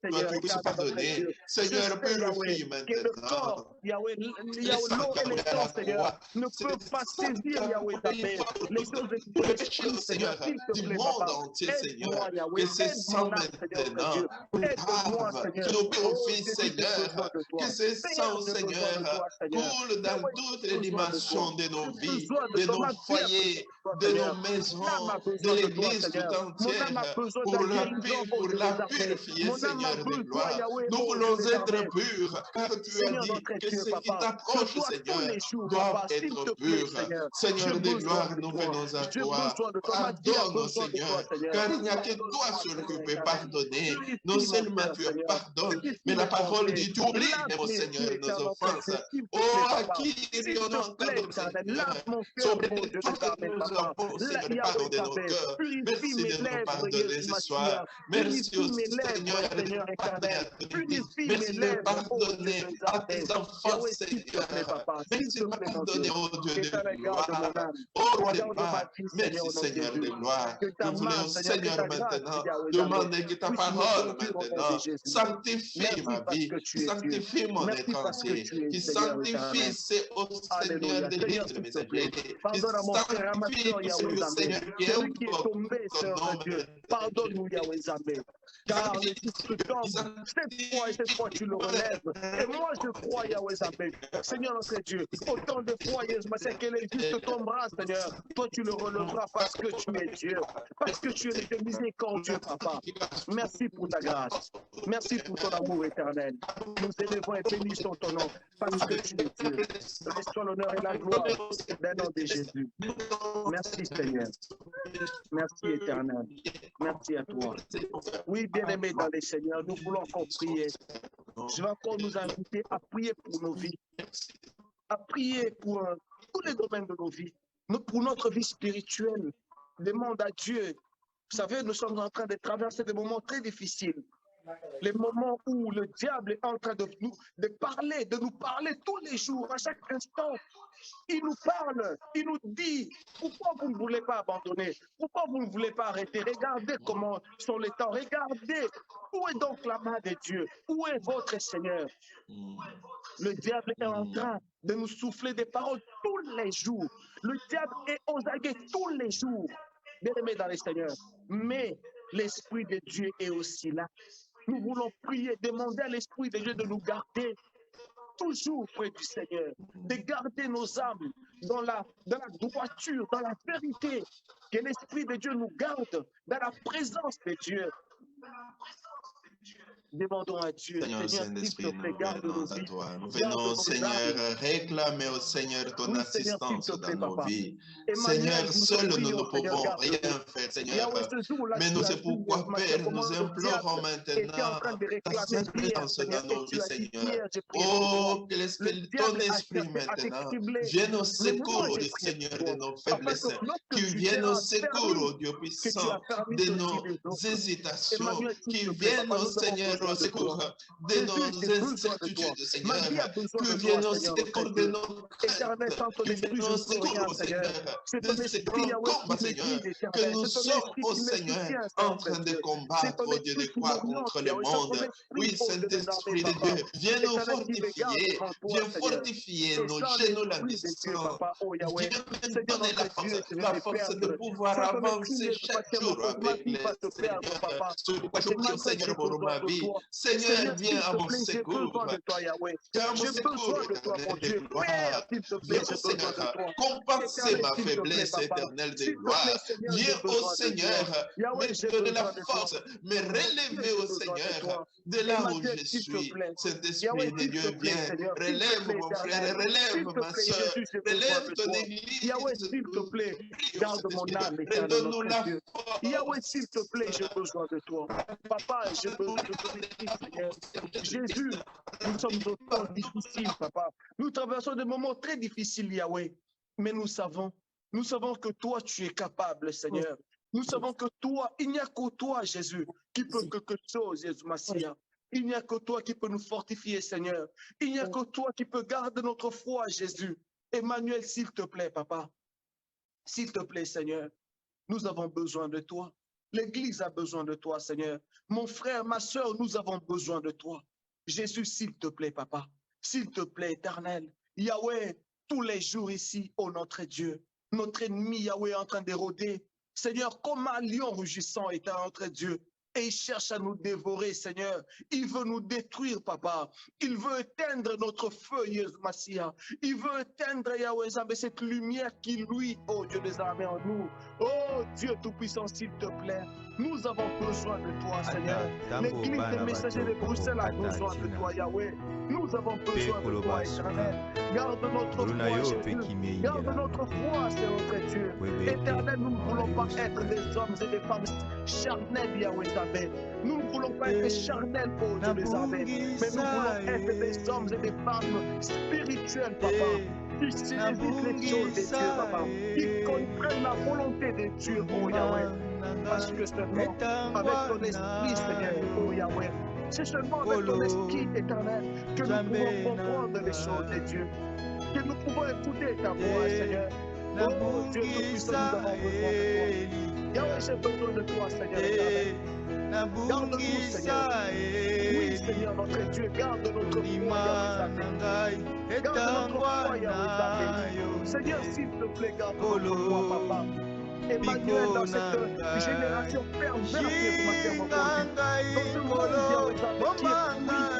Seigneur éternel, notre Dieu. Je sais, Yahweh, que le corps, Yahweh, l'eau et le sang, Seigneur, ne peuvent pas saisir, Yahweh, ta paix. Les choses de l'esprit, Seigneur, s'il te plaît, papa. Aide-moi, Yahweh. Aide mon âme, Seigneur, notre Dieu. Aide-moi, Seigneur. Nos Oh, profits, Jésus, j'ai besoin Seigneur, de toi. que ce Seigneur, sang, j'ai besoin de Seigneur, toi, Seigneur. coule dans Yahweh, toutes j'ai les besoin de toi. dimensions de nos J'ai vies, besoin de de toi. nos Ma vie a besoin foyers, de toi, de nos Seigneur. Mon âme maisons, a de besoin de toi, l'Église tout Seigneur. Mon âme a entière, besoin pour de la guérison, paix, oh pour Dieu la des armées. purifier, Mon âme a Seigneur de besoin, gloire. Yahweh, Nous oh Dieu voulons des être armées. purs, car tu as Seigneur, dit notre que Dieu, ce qui papa, je t'approche, dois tous Seigneur, les jours, doivent papa, s'il être te plaît, purs. Seigneur. J'ai Seigneur de besoin gloire, de nous toi. venons à J'ai toi. besoin de toi. Ma vie a Pardonne, besoin de toi, Seigneur, Seigneur. car il n'y a que toi Pardonne-moi, seul qui Seigneur peut éternel. pardonner. Non Purifie mon seulement cœur, tu Seigneur. pardonnes, mais Purifie la mes parole pensées. dit tu oublies, Lave mon mes Seigneur, yeux, nos éternel, notre offenses. Dieu, s'il te plaît, Oh, à papa. qui S'il te irions-nous plaît, entendre, éternel, Seigneur? lave mon cœur, Sauver oh Dieu tout des ce que armées, nous papa. avons, Seigneur, de Yahweh pardonner nos Sabé, cœurs. purifie Merci mes de nous lèvres, pardonner Jésus ce soir. Massia. Merci Purifie au mes lèvres, Seigneur de Seigneur nous pardonner éternel. à tous. Purifie mes Merci de lèvres, oh Dieu pardonner des à armées. tes enfants, Yahweh, s'il te plaît, Seigneur. papa. S'il Merci te de plaît, mon pardonner, Dieu. oh Dieu de Éternel, garde mon gloire. âme. Oh roi de Garde ma gloire, vie, Seigneur, merci mon Seigneur de Jésus. gloire. Que ta Nous main, voulons, Seigneur, que ta Seigneur, grâce, maintenant, Yahweh Sabé, demander que ta puisse me parole, conduire au nom de maintenant, Jésus. sanctifie Merci ma parce vie, que qui tu es Dieu. sanctifie mon Merci être parce que entier, tu es qui Seigneur éternel. sanctifie, c'est au Seigneur Alléluia. de Seigneur, l'être s'il te plaît, messager, qui pardonne à mon frère, à ma sanctifie soeur, tout Yahweh celui, Zambé. Seigneur, qui Celui qui est invoque tombé, ton Seigneur de nom, Dieu, pardonne-nous, Yahweh Zambé. Car le Christ tombe, cette fois tu le relèves. Et moi je crois, Yahweh Zambé. Seigneur notre Dieu, autant de fois, Yahweh Zambé, que les justes tombera, Seigneur. Toi tu le relèveras parce que tu es Dieu. Parce que tu es le Dieu miséricordieux, Papa. Merci pour ta grâce. Merci pour ton amour éternel. Nous élevons et bénissons ton nom parce que tu es Dieu. Laisse-toi l'honneur et la gloire dans le nom de Jésus. Merci Seigneur. Merci éternel. Merci à toi. Oui, bien-aimés dans les Seigneurs, nous voulons encore prier. Je vais encore nous inviter à prier pour nos vies, à prier pour tous les domaines de nos vies, pour notre vie spirituelle. Demande à Dieu. Vous savez, nous sommes en train de traverser des moments très difficiles. Les moments où le diable est en train de nous parler tous les jours, à chaque instant. Il nous parle, il nous dit, pourquoi vous ne voulez pas abandonner? Pourquoi vous ne voulez pas arrêter? Regardez comment sont les temps. Regardez, où est donc la main de Dieu? Où est votre Seigneur? Le diable est en train de nous souffler des paroles tous les jours. Le diable est aux aguets tous les jours. Bien-aimés dans les Seigneurs. Mais l'Esprit de Dieu est aussi là. Nous voulons prier, demander à l'Esprit de Dieu de nous garder toujours près du Seigneur, de garder nos âmes dans la droiture, dans la vérité, que l'Esprit de Dieu nous garde dans la présence de Dieu. Demandons à Dieu, Seigneur Saint-Esprit, nous venons à toi. Nous venons, Seigneur, réclamer au Seigneur ton assistance dans nos vies. Seigneur, seul nous ne pouvons rien faire, Seigneur. Mais nous c'est pourquoi, Père, nous implorons maintenant ta sainte présence dans nos vies, Seigneur. Oh, que ton esprit maintenant vienne au secours du Seigneur de nos faiblesses, qui vienne au secours, oh Dieu puissant, de nos hésitations, qui vienne au Seigneur au secours de nos incertitudes, Seigneur, que vienne au secours de nos craintes, que vienne au secours, Seigneur, de ces grands combats, Seigneur, que nous sommes, au Seigneur, en train de combattre, au Dieu de croix, contre le monde. Oui, Saint-Esprit de Dieu, viens nous fortifier, viens fortifier nos genoux languissants, viens nous donner la force de pouvoir avancer chaque jour avec le Seigneur. C'est pourquoi je prie au Seigneur pour ma vie. Seigneur, viens à mon secours. Viens à mon secours, éternel de gloire. Viens au Seigneur, compenser ma faiblesse éternelle de gloire. Viens au Seigneur, me donner la force, me relever au Seigneur, de là où je suis. Saint-Esprit de Dieu, viens, relève mon frère, relève ma soeur, relève ton église. Yahweh, s'il te plaît, garde mon âme, éternel notre Dieu. Yahweh, s'il te plaît, j'ai besoin de toi. Papa, j'ai besoin de toi, Seigneur. Jésus, nous sommes au temps difficile, papa. Nous traversons des moments très difficiles, Yahweh. Mais nous savons que toi, tu es capable, Seigneur. Nous savons que toi, il n'y a que toi, Jésus, qui peut quelque chose, Jésus Massia. Il n'y a que toi qui peut nous fortifier, Seigneur. Il n'y a que toi qui peut garder notre foi, Jésus. Emmanuel, s'il te plaît, papa. S'il te plaît, Seigneur, nous avons besoin de toi. L'Église a besoin de toi, Seigneur. Mon frère, ma soeur, nous avons besoin de toi. Jésus, s'il te plaît, Papa. S'il te plaît, Éternel. Yahweh, tous les jours ici, oh notre Dieu, notre ennemi, Yahweh, est en train d'éroder. Seigneur, comme un lion rugissant est notre Dieu. Et il cherche à nous dévorer, Seigneur. Il veut nous détruire, Papa. Il veut éteindre notre feu, Yahweh Massia. Il veut éteindre, Yahweh Zambé, cette lumière qui, lui, oh Dieu des armées en nous. Oh Dieu Tout-Puissant, s'il te plaît. Nous avons besoin de toi, Seigneur. L'Église des messagers de Bruxelles a besoin de toi, Yahweh. Nous avons besoin de toi, Éternel. Garde notre foi, Jésus. Garde notre foi, c'est notre Dieu. Éternel, nous ne voulons pas être des hommes et des femmes charnels, Yahweh Zambé. Nous ne voulons pas être charnels, oh Dieu des armées. Mais nous voulons être des hommes et des femmes spirituels, Papa. Qui saisissent les choses des dieux, Papa. Qui comprennent la volonté des dieux, oh Yahweh. Parce que seulement avec ton esprit, Seigneur, oh Yahweh, c'est seulement avec ton esprit éternel que nous pouvons comprendre les choses de Dieu, que nous pouvons écouter ta voix, Seigneur. Oh Dieu Tout-Puissant, nous avons besoin de toi. Yahweh, j'ai besoin de toi, Seigneur éternel. Garde-nous, Seigneur. Oui, Seigneur, notre Dieu, garde notre foi, Yahweh. Garde notre foi, Yahweh. Seigneur, s'il te plaît, garde notre foi, Papa. Emmanuel, dans cette génération perverse, dans ce monde, Yahweh,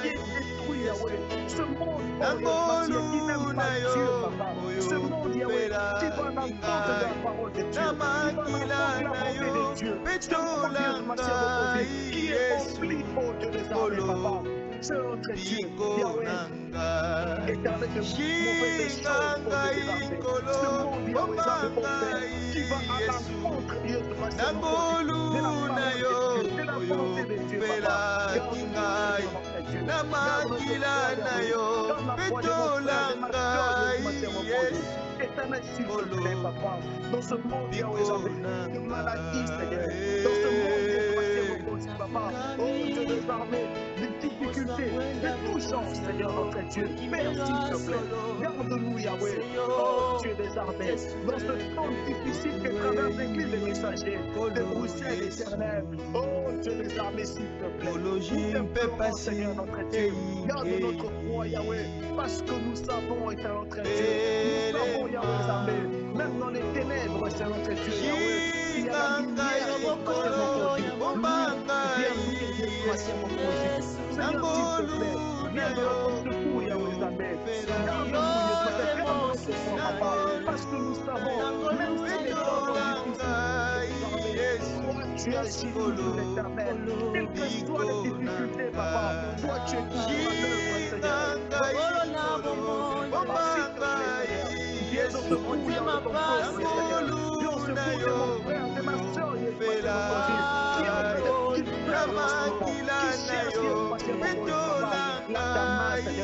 qui est détruit, Yahweh. Ce monde, qui n'aime pas Dieu, Papa. Ce monde, Yahweh, qui va à l'encontre de la parole de Dieu, qui va à l'encontre de la volonté de Dieu. Ce monde, qui est oubli, oh Dieu des armées, Papa. C'est notre Dieu, Yahweh, éternel de mauvaises choses, oh Dieu des armées. Ce monde, Yahweh, qui va à l'encontre, Dieu de ma de la parole de Dieu, de la volonté de Dieu, Papa. Éternel, s'il te plaît, Papa, dans ce monde, Yahweh, de maladie, Seigneur, dans ce monde, Papa, oh Dieu des armées, des difficultés, de tout genre, Seigneur, notre Dieu, Père, s'il te plaît, garde-nous, Yahweh, oh Dieu des armées, dans ce temps difficile que traverse l'église des messagers de Bruxelles, éternel, oh Dieu des armées, s'il te plaît, nous Seigneur, notre Dieu, garde notre foi, Yahweh, parce que nous savons, éternel, notre Dieu, nous savons, Yahweh des armées, même dans les ténèbres, c'est notre Dieu, Yahweh, il y a la lumière, Seigneur, s'il te plaît, viens de notre secours, Yahweh Zambé. Parce que nous savons, même si les temps sont difficiles, tu es si l'éternel. Quelles que soient les difficultés, Papa, toi tu es toujours Seigneur. Papa, s'il te plaît, viens de notre secours, Seigneur. Viens au secours de mon frère, de ma soeur, qui a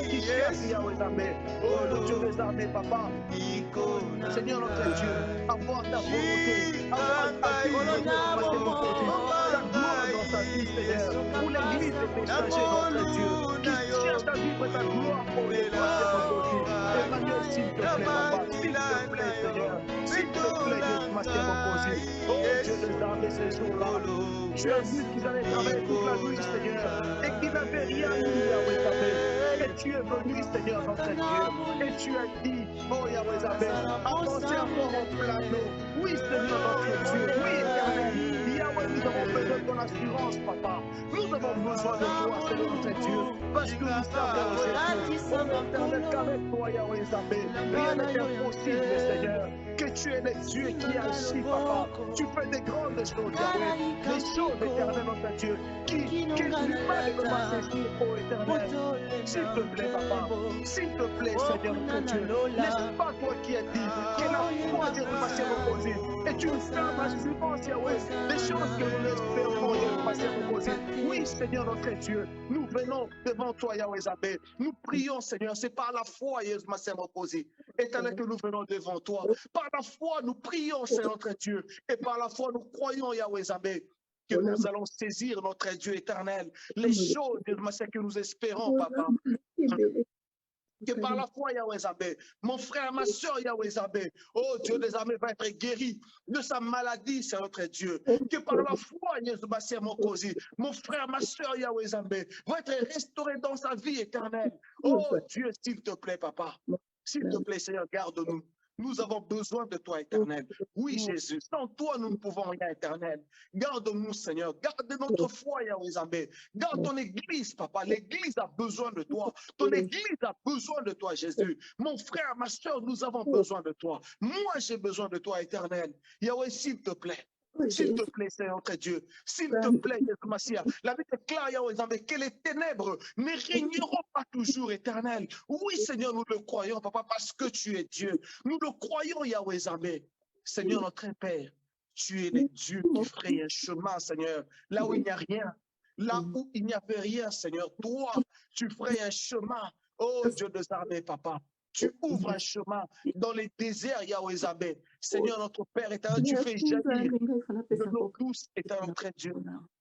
qui cherche Yahweh Zambé. Oh Dieu des armées, Papa. Seigneur notre Dieu, avoir ta volonté, avoir ta gloire dans ta vie, Seigneur. Pour l'église des messagers, notre Dieu, qui cherche à vivre ta gloire pour les Emmanuel, s'il te plaît, Papa, s'il te plaît, Seigneur, s'il te plaît, oh Dieu des armées, ces jours-là. Tu as vu qu'ils avaient travaillé toute la nuit, Seigneur, et qu'ils n'avaient rien eu, Yahweh Zambé. Et tu es venu, Seigneur, notre Dieu, et tu as dit, oh Yahweh Zambé, avancez encore au plateau. Oui, Seigneur, notre Dieu, oui, éternel. Yahweh, nous avons besoin de ton assurance, Papa. Nous avons besoin de toi, Seigneur, notre Dieu, parce que nous savons, oh éternel, qu'avec toi, Yahweh Zambé, rien n'est impossible, Seigneur. Que tu es le Dieu qui agit, Papa. Tu fais des grandes choses, Yahweh. Des choses, éternel, notre Dieu, que l'humain ne peut pas saisir, oh éternel. S'il te plaît, Papa. S'il te plaît, Seigneur, notre Dieu. N'est-ce pas toi qui as dit que la foi Dieu va se reposer? Et tu nous fais l'assurance, Yahweh, des choses que nous espérons, Dieu va se reposer. Oui, Seigneur, notre Dieu, nous venons devant toi, Yahweh Zambé. Nous prions, Seigneur, c'est par la foi, Dieu va se reposer. Éternel, que nous venons devant toi. Par la foi, nous prions, Seigneur, notre Dieu. Et par la foi, nous croyons, Yahweh Zambé, que nous allons saisir notre Dieu éternel. Les choses, Dieu, que nous espérons, Papa. Que par la foi, Yahweh Zambé, mon frère, ma soeur, Yahweh Zambé, oh Dieu des armées, va être guéri de sa maladie, c'est notre Dieu. Que par la foi, mon frère, ma soeur, Yahweh Zambé, va être restauré dans sa vie éternelle. Oh Dieu, s'il te plaît, papa, s'il te plaît, Seigneur, garde-nous. Nous avons besoin de toi, éternel. Oui, Jésus, sans toi, nous ne pouvons rien, éternel. Garde-nous, Seigneur. Garde notre foi, Yahweh Zambé. Garde ton église, papa. L'église a besoin de toi. Ton église a besoin de toi, Jésus. Mon frère, ma soeur, nous avons besoin de toi. Moi, j'ai besoin de toi, éternel. Yahweh, s'il te plaît. S'il te plaît, Seigneur notre Dieu. S'il te plaît, Jésus Massia. La Bible déclare, Yahweh Zambé, que les ténèbres ne régneront pas toujours, éternel. Oui, Seigneur, nous le croyons, papa, parce que tu es Dieu. Nous le croyons, Yahweh Zambé. Seigneur notre Père, tu es le Dieu qui ferait un chemin, Seigneur, là où il n'y a rien. Là où il n'y avait rien, Seigneur, toi, tu ferais un chemin. Oh Dieu des armées, papa. Tu ouvres un chemin dans les déserts, Yahweh Zambé. Seigneur, notre Père éternel, tu fais jaillir de l'eau douce, éternel notre Dieu.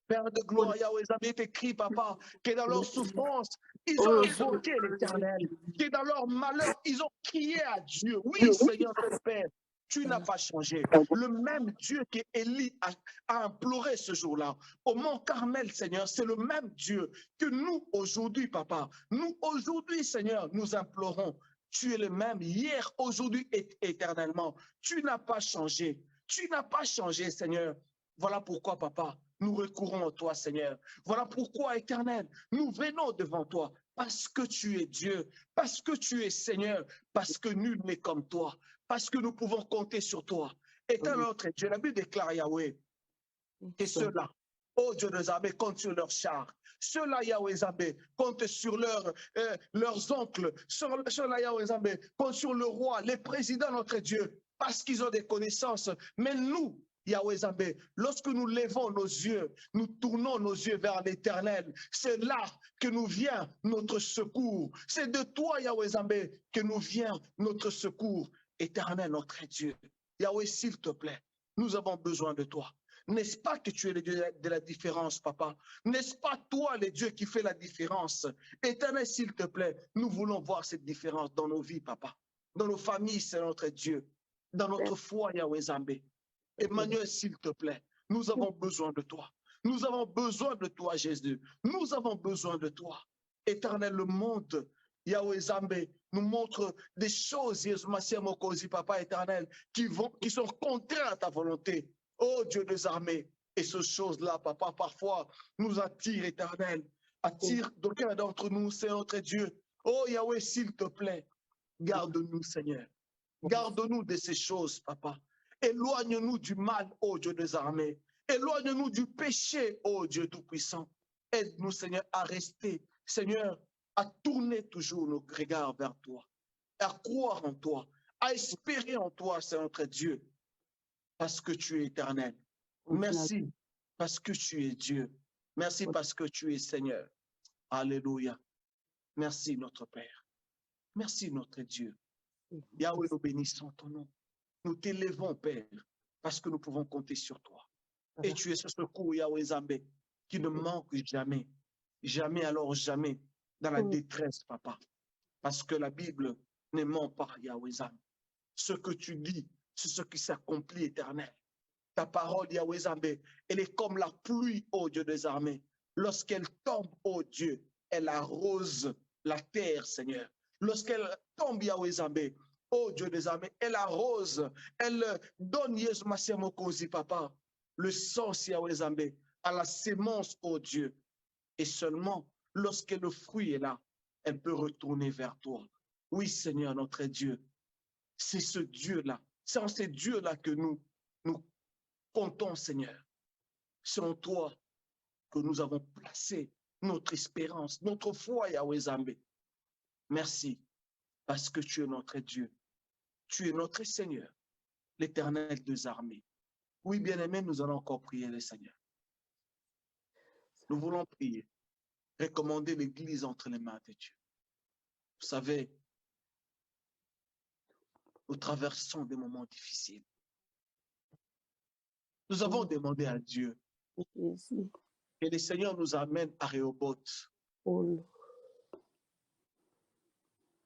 Père de gloire, Yahweh Zambé, t'écris, papa, que dans leur souffrance, ils ont invoqué l'Éternel, que dans leur malheur, ils ont crié à Dieu. Oui, Seigneur, notre Père, tu n'as pas changé. Le même Dieu qu'Élie a imploré ce jour-là, au mont Carmel, Seigneur, c'est le même Dieu que nous, aujourd'hui, papa, nous, aujourd'hui, Seigneur, nous implorons. Tu es le même hier, aujourd'hui et éternellement. Tu n'as pas changé. Tu n'as pas changé, Seigneur. Voilà pourquoi, papa, nous recourons à toi, Seigneur. Voilà pourquoi, éternel, nous venons devant toi. Parce que tu es Dieu, parce que tu es Seigneur, parce que nul n'est comme toi, parce que nous pouvons compter sur toi. Éternel notre Dieu, la Bible déclare, Yahweh, que ceux-là, oh Dieu des armées, comptent sur leurs chars. Ceux-là, Yahweh Zambé, comptent sur leurs oncles. Ceux-là, Yahweh Zambé, comptent sur le roi, les présidents, notre Dieu, parce qu'ils ont des connaissances. Mais nous, Yahweh Zambé, lorsque nous levons nos yeux, nous tournons nos yeux vers l'Éternel, c'est là que nous vient notre secours. C'est de toi, Yahweh Zambé, que nous vient notre secours. Éternel, notre Dieu. Yahweh, s'il te plaît, nous avons besoin de toi. N'est-ce pas que tu es le Dieu de la différence, papa? N'est-ce pas toi, le Dieu qui fait la différence? Éternel, s'il te plaît, nous voulons voir cette différence dans nos vies, papa. Dans nos familles, c'est notre Dieu. Dans notre foi, Yahweh Zambé. Emmanuel, s'il te plaît, nous avons besoin de toi. Nous avons besoin de toi, Jésus. Nous avons besoin de toi. Éternel, le monde, Yahweh Zambé, nous montre des choses, Jésus, Massia Mokosi, Papa éternel, qui sont contraires à ta volonté. Oh Dieu des armées, et ces choses-là, papa, parfois nous attirent, éternel, attire d'aucuns d'entre nous, c'est notre Dieu. Oh Yahweh, s'il te plaît, garde-nous, Seigneur. Garde-nous de ces choses, papa. Éloigne-nous du mal, oh Dieu des armées. Éloigne-nous du péché, oh Dieu Tout-Puissant. Aide-nous, Seigneur, à rester, Seigneur, à tourner toujours nos regards vers toi, à croire en toi, à espérer en toi, c'est notre Dieu. Parce que tu es éternel. Merci parce que tu es Dieu. Merci parce que tu es Seigneur. Alléluia. Merci notre Père. Merci notre Dieu. Yahweh, nous bénissons ton nom. Nous t'élevons, Père, parce que nous pouvons compter sur toi. Et tu es ce secours, Yahweh Zambé, qui ne manque jamais. Jamais, alors jamais, dans la détresse, papa. Parce que la Bible ne ment pas, Yahweh Zambé. Ce que tu dis, c'est ce qui s'accomplit, éternel. Ta parole, Yahweh Zambé, elle est comme la pluie, ô Dieu des armées. Lorsqu'elle tombe, ô Dieu, elle arrose la terre, Seigneur. Lorsqu'elle tombe, Yahweh Zambé, ô Dieu des armées, elle arrose, elle donne, Yesu Massia Mokosi, papa, le sens, Yahweh Zambé, à la sémence, ô Dieu. Et seulement, lorsque le fruit est là, elle peut retourner vers toi. Oui, Seigneur, notre Dieu, c'est ce Dieu-là, c'est en ce Dieu-là que nous comptons, Seigneur. C'est en toi que nous avons placé notre espérance, notre foi, Yahweh Zambé. Merci, parce que tu es notre Dieu. Tu es notre Seigneur, l'Éternel des armées. Oui, bien-aimés, nous allons encore prier le Seigneur. Nous voulons prier, recommander l'Église entre les mains de Dieu. Vous savez, nous traversons des moments difficiles. Nous avons demandé à Dieu que le Seigneur nous amène à Rehoboth.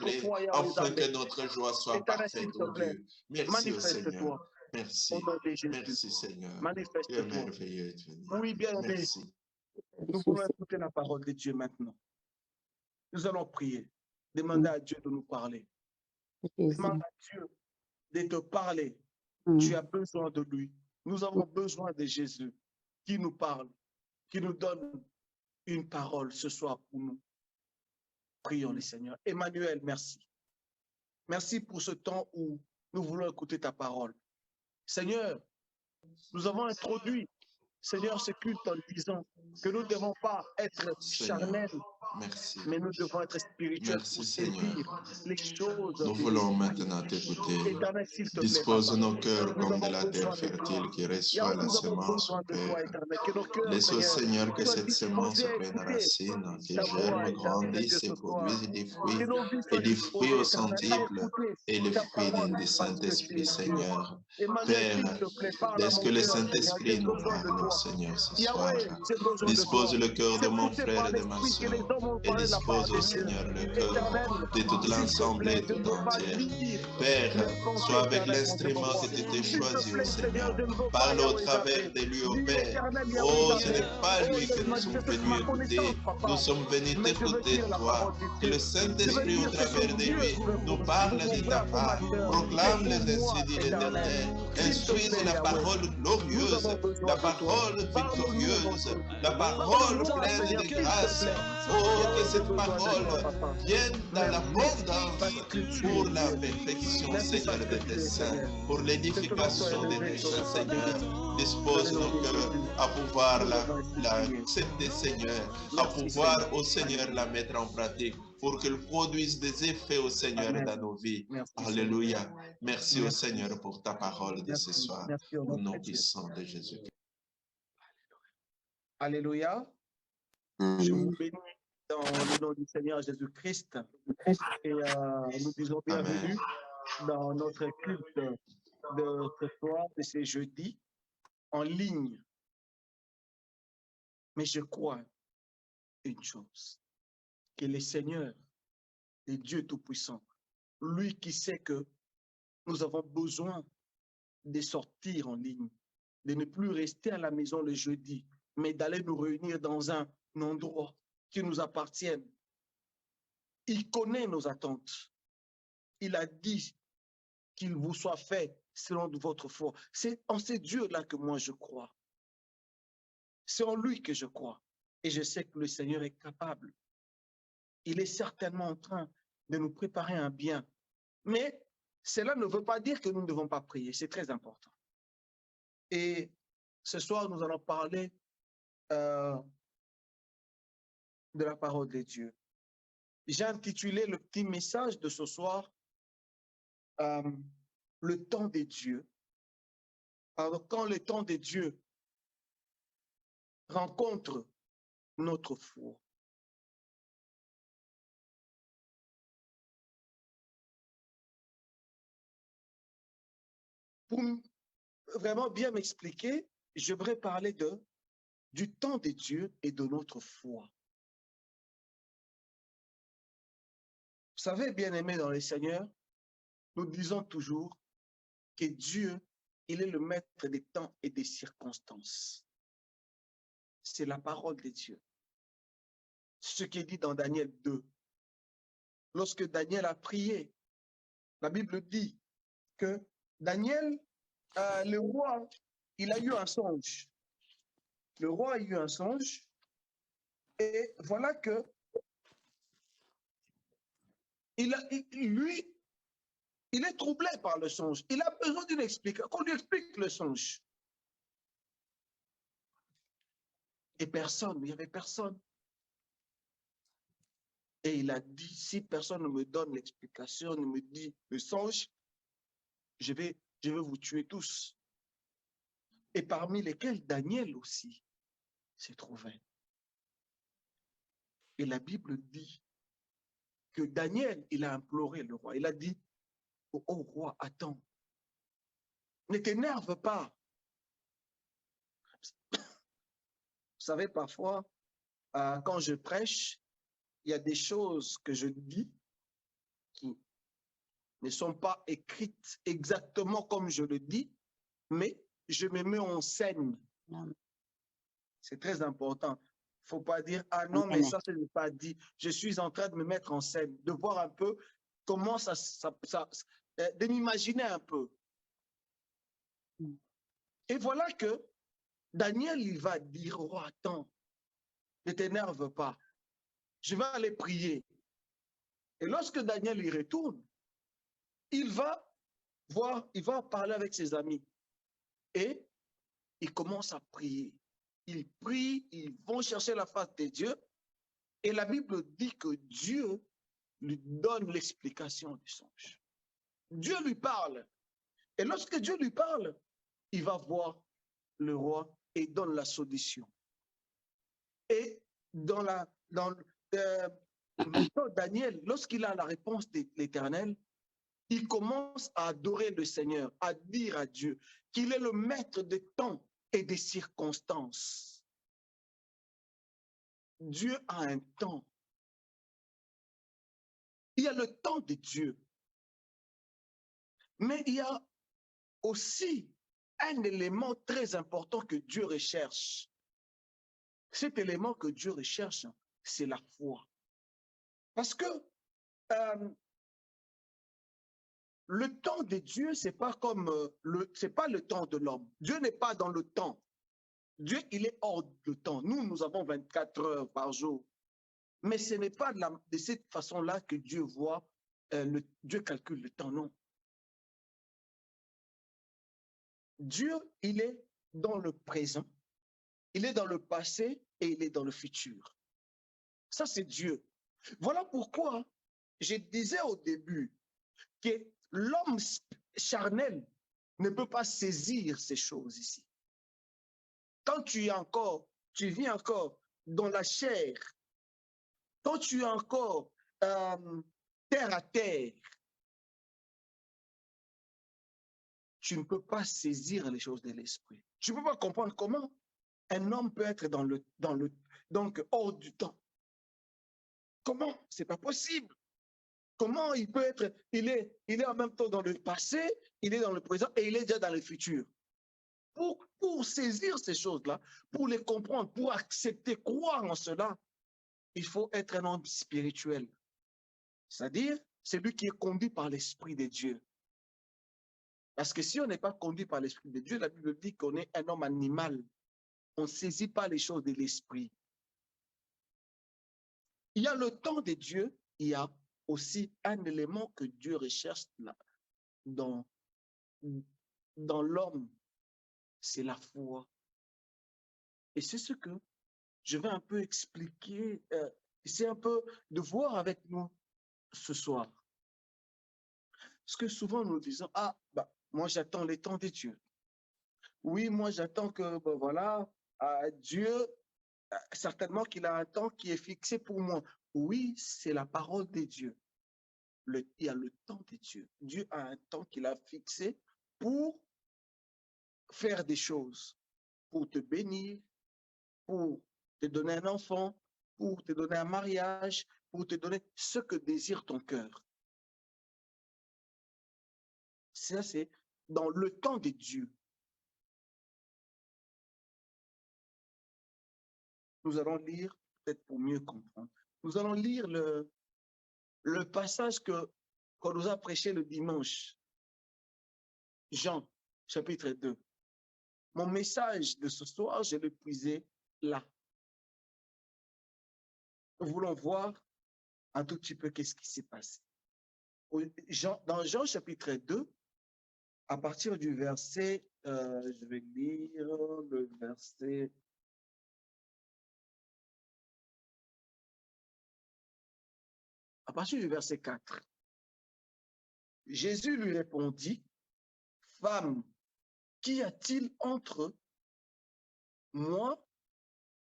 appelés afin que notre joie soit parfaite, oh Dieu. Merci au Seigneur. Merci. Au nom de Jésus. Merci, Seigneur. Tu es Manifeste-toi. merveilleux. Oui, bien aimé. Merci. Nous voulons écouter la parole de Dieu maintenant. Nous allons prier. Demander à Dieu de nous parler. Demande à Dieu de te parler. Tu as besoin de lui. Nous avons besoin de Jésus qui nous parle, qui nous donne une parole ce soir pour nous. Prions le Seigneur. Emmanuel, merci. Merci pour ce temps où nous voulons écouter ta parole. Seigneur, nous avons introduit, Seigneur, ce culte en disant que nous ne devons pas être charnels, merci. mais nous devons être spirituels pour saisir les choses. Nous voulons maintenant t'écouter. Dispose nos cœurs comme de la terre fertile qui reçoit la semence, Père. Laisse au Seigneur que cette semence prenne racine, que germe, grandisse et produise des fruits, et des fruits au centuple, et les fruits du Saint-Esprit, Seigneur. Père, laisse que le Saint-Esprit nous parle, Seigneur, ce soir. Dispose le cœur de mon frère et de ma soeur, et dispose, au Seigneur, le cœur de toute l'assemblée tout entière. Père, sois avec l'instrument que tu t'es choisi, au Seigneur. Parle au travers de lui, au Père. Oh, ce n'est pas lui que nous sommes venus écouter. Nous sommes venus t'écouter, toi. Que le Saint-Esprit, au travers de lui, nous parle de ta part. Proclame les ainsi dit l'Éternel. Instruise la parole glorieuse, la parole victorieuse, la parole pleine de grâce. Oh, que cette parole vienne dans l'abondance pour la perfection, Seigneur, de tes saints, pour l'édification de tes saints, Seigneur. Dispose nos cœurs à pouvoir l'accepter, Seigneur, à pouvoir, au Seigneur, la mettre en pratique pour qu'elle produise des effets, au Seigneur, dans nos vies. Alléluia. Merci au Seigneur pour ta parole de ce soir, au nom puissant de Jésus. Alléluia. Je vous bénis dans le nom du Seigneur Jésus-Christ. Et nous disons bienvenue dans notre culte de ce soir, de ce jeudi, en ligne. Mais je crois une chose, que le Seigneur, le Dieu Tout-Puissant, lui qui sait que nous avons besoin de sortir en ligne, de ne plus rester à la maison le jeudi, mais d'aller nous réunir dans un endroit qui nous appartienne. Il connaît nos attentes. Il a dit qu'il vous soit fait selon votre foi. C'est en ce Dieu-là que moi je crois. C'est en lui que je crois. Et je sais que le Seigneur est capable. Il est certainement en train de nous préparer un bien. Mais cela ne veut pas dire que nous ne devons pas prier. C'est très important. Et ce soir, nous allons parler de la parole de Dieu. J'ai intitulé le petit message de ce soir le temps de Dieu. Alors, quand le temps de Dieu rencontre notre foi. Pour vraiment bien m'expliquer, je voudrais parler du temps de Dieu et de notre foi. Vous savez, bien-aimés dans le Seigneur, nous disons toujours que Dieu, il est le maître des temps et des circonstances. C'est la parole de Dieu. Ce qui est dit dans Daniel 2. Lorsque Daniel a prié, la Bible dit que Daniel, le roi, il a eu un songe. Le roi a eu un songe et voilà que lui, il est troublé par le songe. Il a besoin d'une explication, qu'on lui explique le songe. Et personne, il n'y avait personne. Et il a dit, si personne ne me donne l'explication, ne me dit le songe, je vais vous tuer tous. Et parmi lesquels Daniel aussi s'est trouvé. Et la Bible dit que Daniel, il a imploré le roi. Il a dit, oh roi, attends, ne t'énerve pas. Vous savez, parfois, quand je prêche, il y a des choses que je dis qui ne sont pas écrites exactement comme je le dis, mais je me mets en scène. C'est très important. Il ne faut pas dire, ah non, mais ça, ce n'est pas dit. Je suis en train de me mettre en scène, de voir un peu comment de m'imaginer un peu. Et voilà que Daniel, il va dire, oh, attends, ne t'énerve pas. Je vais aller prier. Et lorsque Daniel y retourne, il va parler avec ses amis. Et il commence à prier. Ils prient, ils vont chercher la face de Dieu. Et la Bible dit que Dieu lui donne l'explication du songe. Dieu lui parle. Et lorsque Dieu lui parle, il va voir le roi et donne la solution. Et dans Daniel, lorsqu'il a la réponse de l'Éternel, il commence à adorer le Seigneur, à dire à Dieu qu'il est le maître des temps et des circonstances. Dieu a un temps. Il y a le temps de Dieu. Mais il y a aussi un élément très important que Dieu recherche. Cet élément que Dieu recherche, c'est la foi. Parce que le temps de Dieu, c'est pas comme c'est pas le temps de l'homme. Dieu n'est pas dans le temps. Dieu, il est hors de temps. Nous avons 24 heures par jour. Mais ce n'est pas de cette façon-là que Dieu voit, Dieu calcule le temps, non. Dieu, il est dans le présent, il est dans le passé et il est dans le futur. Ça, c'est Dieu. Voilà pourquoi je disais au début que l'homme charnel ne peut pas saisir ces choses ici. Quand tu vis encore dans la chair, quand tu es encore terre à terre, tu ne peux pas saisir les choses de l'esprit. Tu ne peux pas comprendre comment un homme peut être donc hors du temps. Comment? C'est pas possible. Comment il peut être, il est en même temps dans le passé, il est dans le présent et il est déjà dans le futur. Pour saisir ces choses-là, pour les comprendre, pour accepter, croire en cela, il faut être un homme spirituel. C'est-à-dire, celui qui est conduit par l'Esprit de Dieu. Parce que si on n'est pas conduit par l'Esprit de Dieu, la Bible dit qu'on est un homme animal. On ne saisit pas les choses de l'Esprit. Il y a le temps de Dieu, il y a aussi un élément que Dieu recherche là, dans l'homme, c'est la foi. Et c'est ce que je vais un peu expliquer, c'est un peu de voir avec nous ce soir. Parce que souvent nous disons, ah, moi j'attends les temps de Dieu. Oui, moi j'attends que, voilà, Dieu, certainement qu'il a un temps qui est fixé pour moi. Oui, c'est la parole de Dieu. Il y a le temps de Dieu. Dieu a un temps qu'il a fixé pour faire des choses, pour te bénir, pour te donner un enfant, pour te donner un mariage, pour te donner ce que désire ton cœur. Ça, c'est dans le temps de Dieu. Nous allons lire, peut-être pour mieux comprendre, nous allons lire le passage qu'on nous a prêché le dimanche. Jean, chapitre 2. Mon message de ce soir, je l'ai puisé là. Nous voulons voir un tout petit peu qu'est-ce qui s'est passé. Dans Jean chapitre 2, à partir du verset, je vais lire le verset. À partir du verset 4, Jésus lui répondit, « Femme, qu'y a-t-il entre moi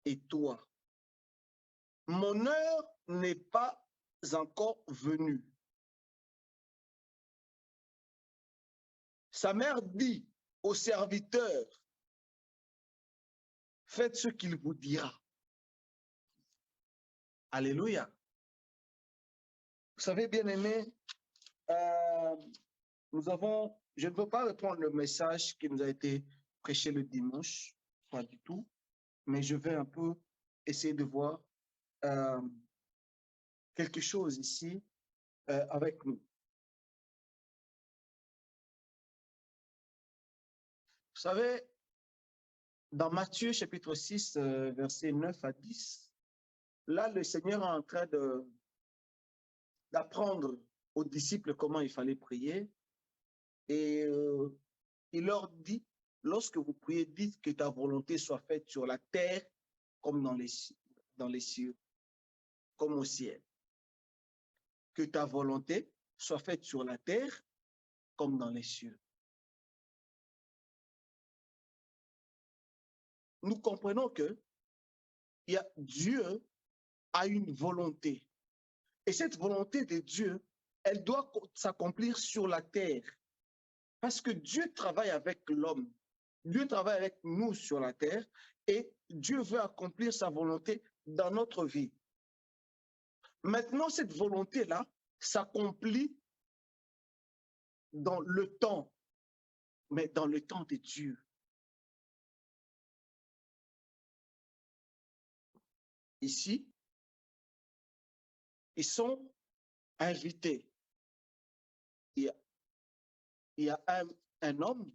et toi? Mon heure n'est pas encore venue. » Sa mère dit au serviteur, « Faites ce qu'il vous dira. » Alléluia. Vous savez, bien-aimés, nous avons je ne veux pas reprendre le message qui nous a été prêché le dimanche, pas du tout, mais je vais un peu essayer de voir quelque chose ici avec nous. Vous savez, dans Matthieu chapitre 6, versets 9 à 10, là, le Seigneur est en train d'apprendre aux disciples comment il fallait prier. Et il leur dit, lorsque vous priez, dites que ta volonté soit faite sur la terre comme dans les cieux, comme au ciel. Que ta volonté soit faite sur la terre comme dans les cieux. Nous comprenons que Dieu a une volonté. Et cette volonté de Dieu, elle doit s'accomplir sur la terre. Parce que Dieu travaille avec l'homme. Dieu travaille avec nous sur la terre et Dieu veut accomplir sa volonté dans notre vie. Maintenant, cette volonté-là s'accomplit dans le temps, mais dans le temps de Dieu. Ici, ils sont invités. Il y a un homme,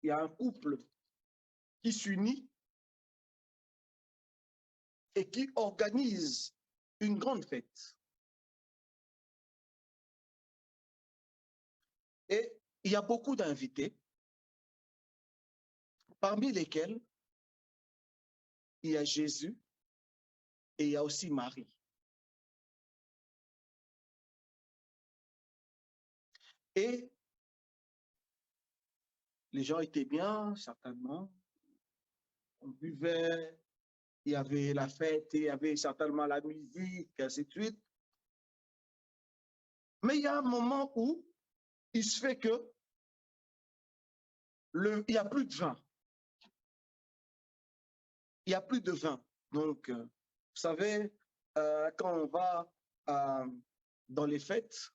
il y a un couple qui s'unit et qui organise une grande fête. Et il y a beaucoup d'invités, parmi lesquels il y a Jésus et il y a aussi Marie. Et les gens étaient bien, certainement. On buvait, il y avait la fête, il y avait certainement la musique, ainsi de suite. Mais il y a un moment où il se fait que il n'y a plus de vin. Il n'y a plus de vin. Donc, vous savez, quand on va dans les fêtes,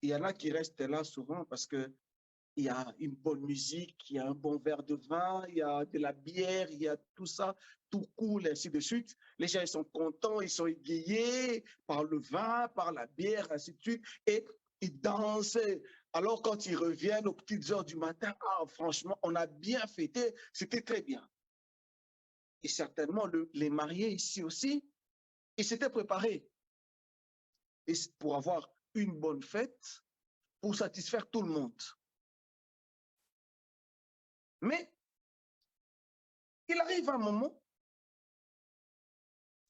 il y en a qui restent là souvent parce que il y a une bonne musique, il y a un bon verre de vin, il y a de la bière, il y a tout ça, tout cool, ainsi de suite. Les gens, ils sont contents, ils sont égayés par le vin, par la bière, ainsi de suite, et ils dansent. Alors, quand ils reviennent aux petites heures du matin, ah, franchement, on a bien fêté, c'était très bien. Et certainement, les mariés ici aussi, ils s'étaient préparés pour avoir une bonne fête, pour satisfaire tout le monde. Mais il arrive un moment,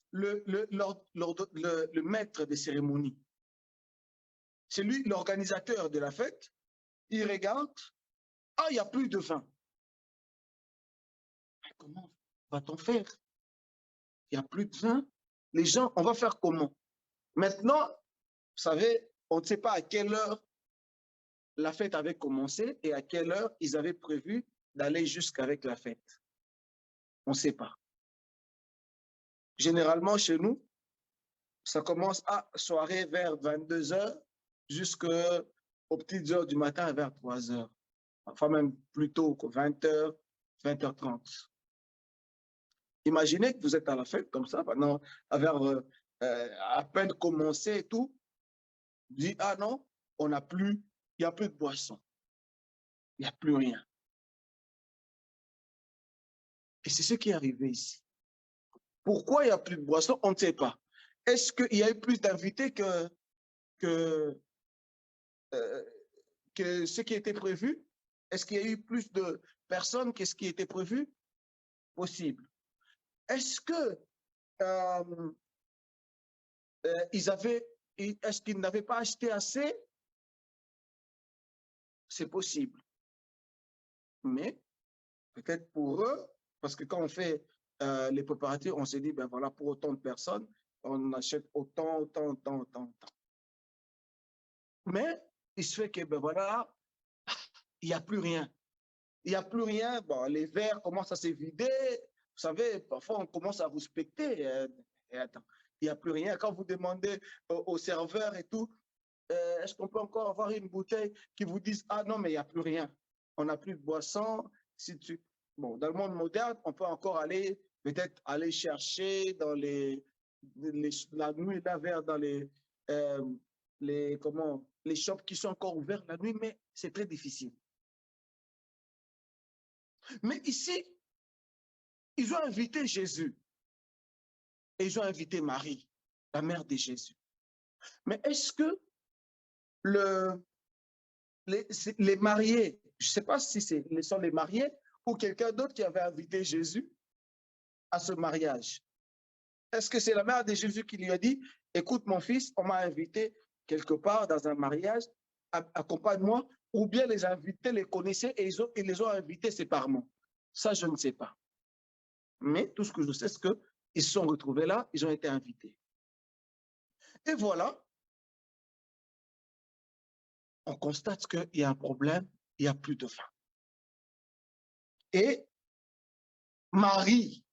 le maître des cérémonies, c'est lui l'organisateur de la fête, il regarde, ah, il n'y a plus de vin. Mais comment va-t-on faire? Il n'y a plus de vin. Les gens, on va faire comment? Maintenant, vous savez, on ne sait pas à quelle heure la fête avait commencé et à quelle heure ils avaient prévu d'aller jusqu'avec la fête. On ne sait pas. Généralement, chez nous, ça commence à soirée vers 22h jusqu'aux petites heures du matin vers 3h. Enfin, même plus tôt, 20h, 20h30. Imaginez que vous êtes à la fête comme ça, pendant, à peine commencé et tout. Dit, ah non, on n'a plus, il n'y a plus de boisson. Il n'y a plus rien. Et c'est ce qui est arrivé ici. Pourquoi il n'y a plus de boisson? On ne sait pas. Est-ce qu'il y a eu plus d'invités que ce qui était prévu? Est-ce qu'il y a eu plus de personnes que ce qui était prévu? Possible. Est-ce que est-ce qu'ils n'avaient pas acheté assez? C'est possible. Mais peut-être pour eux, parce que quand on fait les préparatifs, on se dit, ben voilà, pour autant de personnes, on achète autant. Mais il se fait que, ben voilà, il n'y a plus rien. Il n'y a plus rien. Bon, les verres commencent à se vider. Vous savez, parfois, on commence à vous respecter. Et attends, il n'y a plus rien. Quand vous demandez au serveur et tout, est-ce qu'on peut encore avoir une bouteille qui vous dise, ah non, mais il n'y a plus rien. On n'a plus de boisson. Bon, dans le monde moderne, on peut encore aller, peut-être aller chercher dans la nuit, là, vers dans les shops qui sont encore ouverts la nuit, mais c'est très difficile. Mais ici, ils ont invité Jésus et ils ont invité Marie, la mère de Jésus. Mais est-ce que les mariés, je ne sais pas si ce sont les mariés ou quelqu'un d'autre qui avait invité Jésus à ce mariage? Est-ce que c'est la mère de Jésus qui lui a dit, écoute mon fils, on m'a invité quelque part dans un mariage, accompagne-moi, ou bien les invités les connaissaient et ils les ont invités séparément? Ça, je ne sais pas. Mais tout ce que je sais, c'est qu'ils se sont retrouvés là, ils ont été invités. Et voilà, on constate qu'il y a un problème, il n'y a plus de vin. Et Marie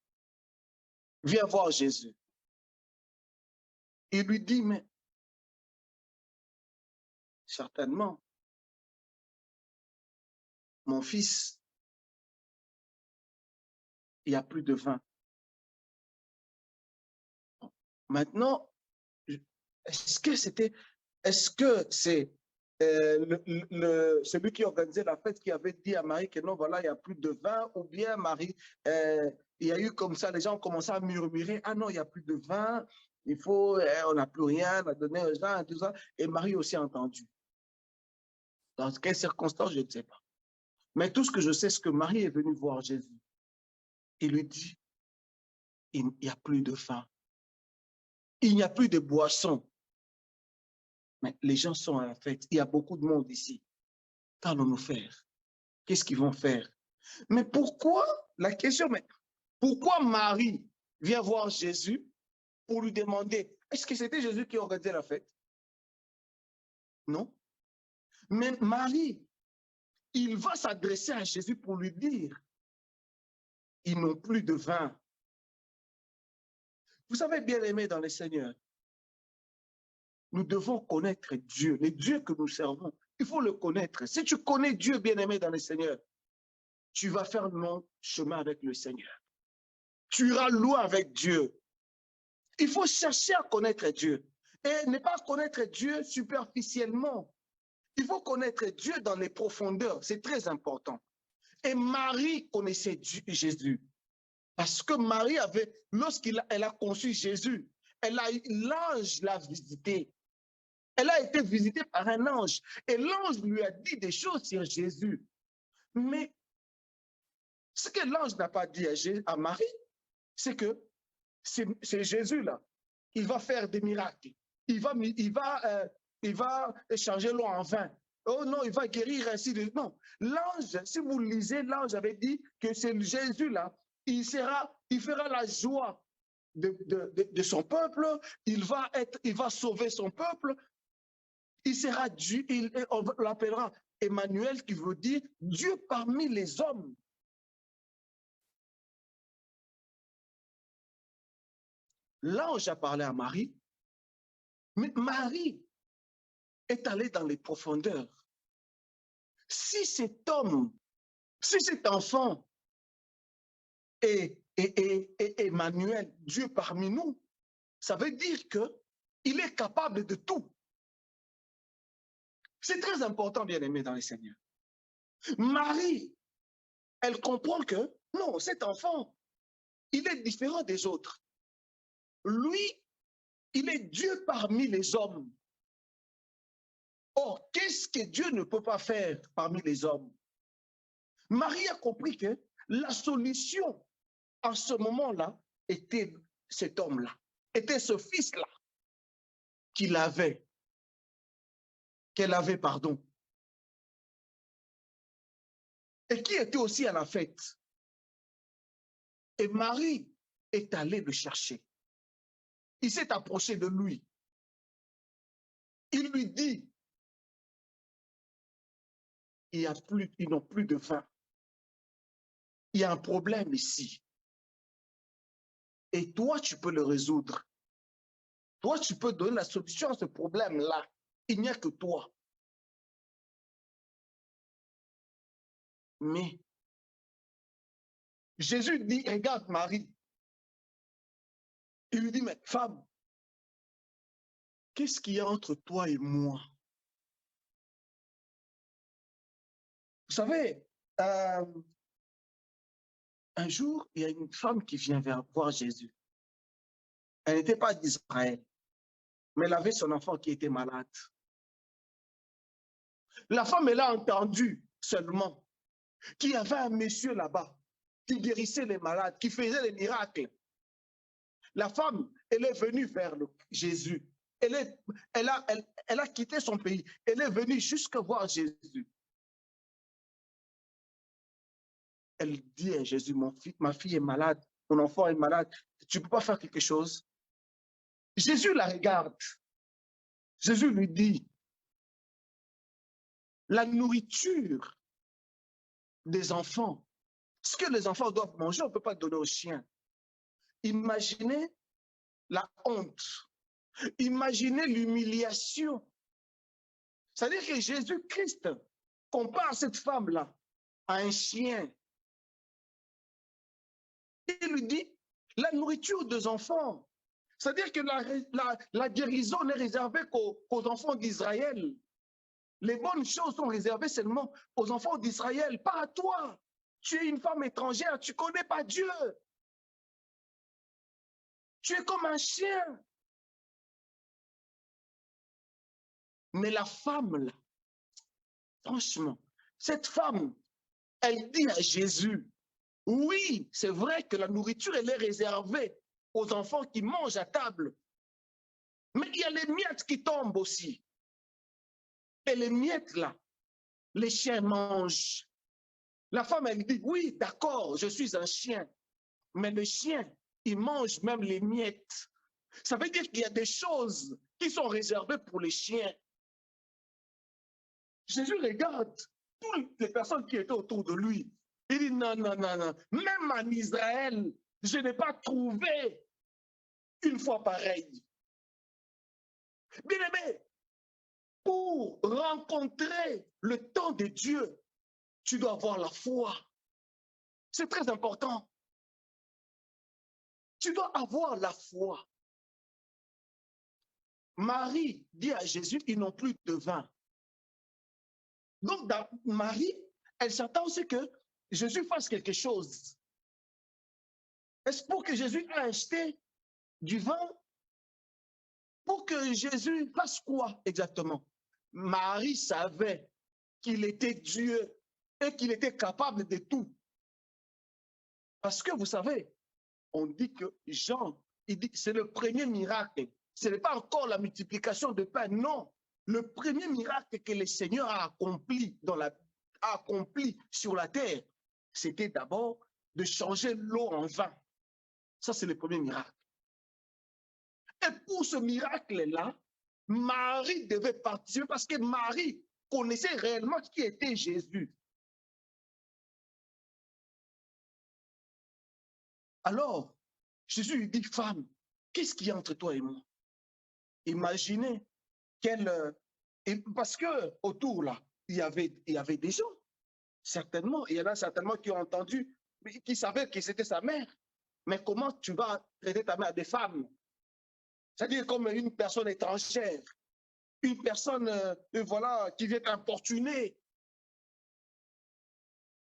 vient voir Jésus. Il lui dit, mais certainement, mon fils, il n'y a plus de vin. Maintenant, est-ce que c'est celui qui organisait la fête qui avait dit à Marie que non, voilà, il n'y a plus de vin, ou bien Marie, il y a eu comme ça, les gens ont commencé à murmurer, ah non, il n'y a plus de vin, on n'a plus rien, on a donné aux gens, tout ça, et Marie aussi a entendu. Dans quelles circonstances, je ne sais pas. Mais tout ce que je sais, c'est que Marie est venue voir Jésus. Il lui dit, il n'y a plus de vin. Il n'y a plus de boisson. Mais les gens sont à la fête. Il y a beaucoup de monde ici. Qu'allons-nous faire? Qu'est-ce qu'ils vont faire? Mais pourquoi, la question, mais pourquoi Marie vient voir Jésus pour lui demander, est-ce que c'était Jésus qui organisait la fête? Non. Mais Marie, il va s'adresser à Jésus pour lui dire, ils n'ont plus de vin. Vous savez, bien aimé dans le Seigneur, nous devons connaître Dieu, le Dieu que nous servons. Il faut le connaître. Si tu connais Dieu, bien aimé dans le Seigneur, tu vas faire le long chemin avec le Seigneur. Tu iras loin avec Dieu. Il faut chercher à connaître Dieu. Et ne pas connaître Dieu superficiellement. Il faut connaître Dieu dans les profondeurs. C'est très important. Et Marie connaissait Jésus. Parce que Marie avait, lorsqu'elle a conçu Jésus, l'ange l'a visité. Elle a été visitée par un ange. Et l'ange lui a dit des choses sur Jésus. Mais ce que l'ange n'a pas dit à Marie, c'est que c'est Jésus là. Il va faire des miracles. Il va changer l'eau en vin. Oh non, il va guérir ainsi de... Non, l'ange, si vous lisez, l'ange avait dit que c'est Jésus là. Il fera la joie de son peuple. Il va sauver son peuple. Il sera Dieu, on l'appellera Emmanuel, qui veut dire Dieu parmi les hommes. L'ange a parlé à Marie, mais Marie est allée dans les profondeurs. Si cet homme, si cet enfant est Emmanuel, Dieu parmi nous, ça veut dire qu'il est capable de tout. C'est très important, bien aimé dans les Seigneurs. Marie, elle comprend que non, cet enfant, il est différent des autres. Lui, il est Dieu parmi les hommes. Or, qu'est-ce que Dieu ne peut pas faire parmi les hommes? Marie a compris que la solution à ce moment-là était cet homme-là, était ce fils-là qu'elle avait, pardon, et qui était aussi à la fête. Et Marie est allée le chercher. Il s'est approché de lui. Il lui dit, ils n'ont plus de vin. Il y a un problème ici. Et toi, tu peux le résoudre. Toi, tu peux donner la solution à ce problème-là. Il n'y a que toi. Mais Jésus dit, regarde Marie. Il lui dit, mais femme, qu'est-ce qu'il y a entre toi et moi? Vous savez, un jour, il y a une femme qui vient voir Jésus. Elle n'était pas d'Israël, mais elle avait son enfant qui était malade. La femme, elle a entendu seulement qu'il y avait un monsieur là-bas qui guérissait les malades, qui faisait les miracles. La femme, elle est venue vers Jésus. Elle a quitté son pays. Elle est venue jusqu'à voir Jésus. Elle dit à Jésus, ma fille est malade, mon enfant est malade, tu ne peux pas faire quelque chose? Jésus la regarde. Jésus lui dit, la nourriture des enfants, ce que les enfants doivent manger, on ne peut pas donner aux chiens. Imaginez la honte. Imaginez l'humiliation. C'est-à-dire que Jésus-Christ compare cette femme-là à un chien. Il lui dit, la nourriture des enfants. C'est-à-dire que la guérison n'est réservée qu'aux enfants d'Israël. Les bonnes choses sont réservées seulement aux enfants d'Israël, pas à toi. Tu es une femme étrangère, tu ne connais pas Dieu. Tu es comme un chien. Mais la femme, là, franchement, cette femme, elle dit à Jésus, oui, c'est vrai que la nourriture, elle est réservée aux enfants qui mangent à table. Mais il y a les miettes qui tombent aussi. Et les miettes, là, les chiens mangent. La femme, elle dit, oui, d'accord, je suis un chien. Mais le chien, il mange même les miettes. Ça veut dire qu'il y a des choses qui sont réservées pour les chiens. Jésus regarde toutes les personnes qui étaient autour de lui. Il dit, non, non, non, non. Même en Israël, je n'ai pas trouvé une fois pareil. Bien-aimé, pour rencontrer le temps de Dieu, tu dois avoir la foi. C'est très important. Tu dois avoir la foi. Marie dit à Jésus, ils n'ont plus de vin. Donc, Marie, elle s'attend aussi que Jésus fasse quelque chose. Est-ce pour que Jésus a acheté du vin? Pour que Jésus fasse quoi exactement? Marie savait qu'il était Dieu et qu'il était capable de tout. Parce que vous savez, on dit que Jean, il dit que c'est le premier miracle. Ce n'est pas encore la multiplication de pain, non. Le premier miracle que le Seigneur a accompli, sur la terre, c'était d'abord de changer l'eau en vin. Ça, c'est le premier miracle. Et pour ce miracle-là, Marie devait participer parce que Marie connaissait réellement qui était Jésus. Alors, Jésus lui dit, femme, qu'est-ce qu'il y a entre toi et moi? Imaginez parce que autour là, il y avait des gens, certainement, il y en a certainement qui ont entendu, qui savaient que c'était sa mère. Mais comment tu vas traiter ta mère des femmes? C'est-à-dire comme une personne étrangère, une personne voilà, qui vient t'importuner.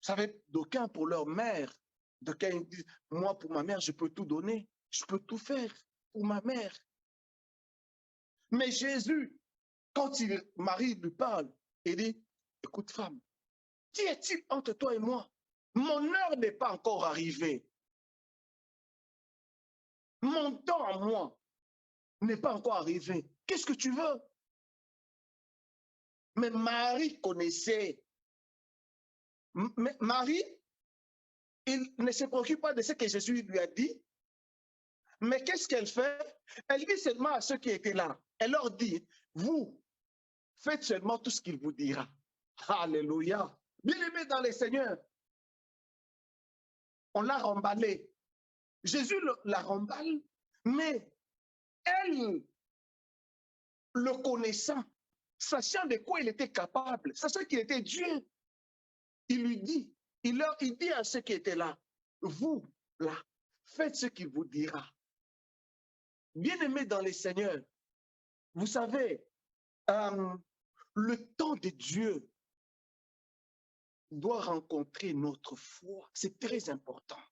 Vous savez, d'aucuns pour leur mère, d'aucuns disent, moi pour ma mère, je peux tout donner, je peux tout faire pour ma mère. Mais Jésus, quand Marie lui parle, il dit, écoute femme, qu'y a-t-il entre toi et moi? Mon heure n'est pas encore arrivée. Mon temps à moi n'est pas encore arrivé. Qu'est-ce que tu veux? Mais Marie connaissait. Mais Marie, il ne se préoccupe pas de ce que Jésus lui a dit. Mais qu'est-ce qu'elle fait? Elle dit seulement à ceux qui étaient là. Elle leur dit, vous, faites seulement tout ce qu'il vous dira. Alléluia. Bien-aimé dans le Seigneur, on l'a remballé. Jésus la remballe, mais elle, le connaissant, sachant de quoi il était capable, sachant qu'il était Dieu, il lui dit, il dit à ceux qui étaient là, vous, là, faites ce qu'il vous dira. Bien-aimés dans les seigneurs, vous savez, le temps de Dieu doit rencontrer notre foi. C'est très important.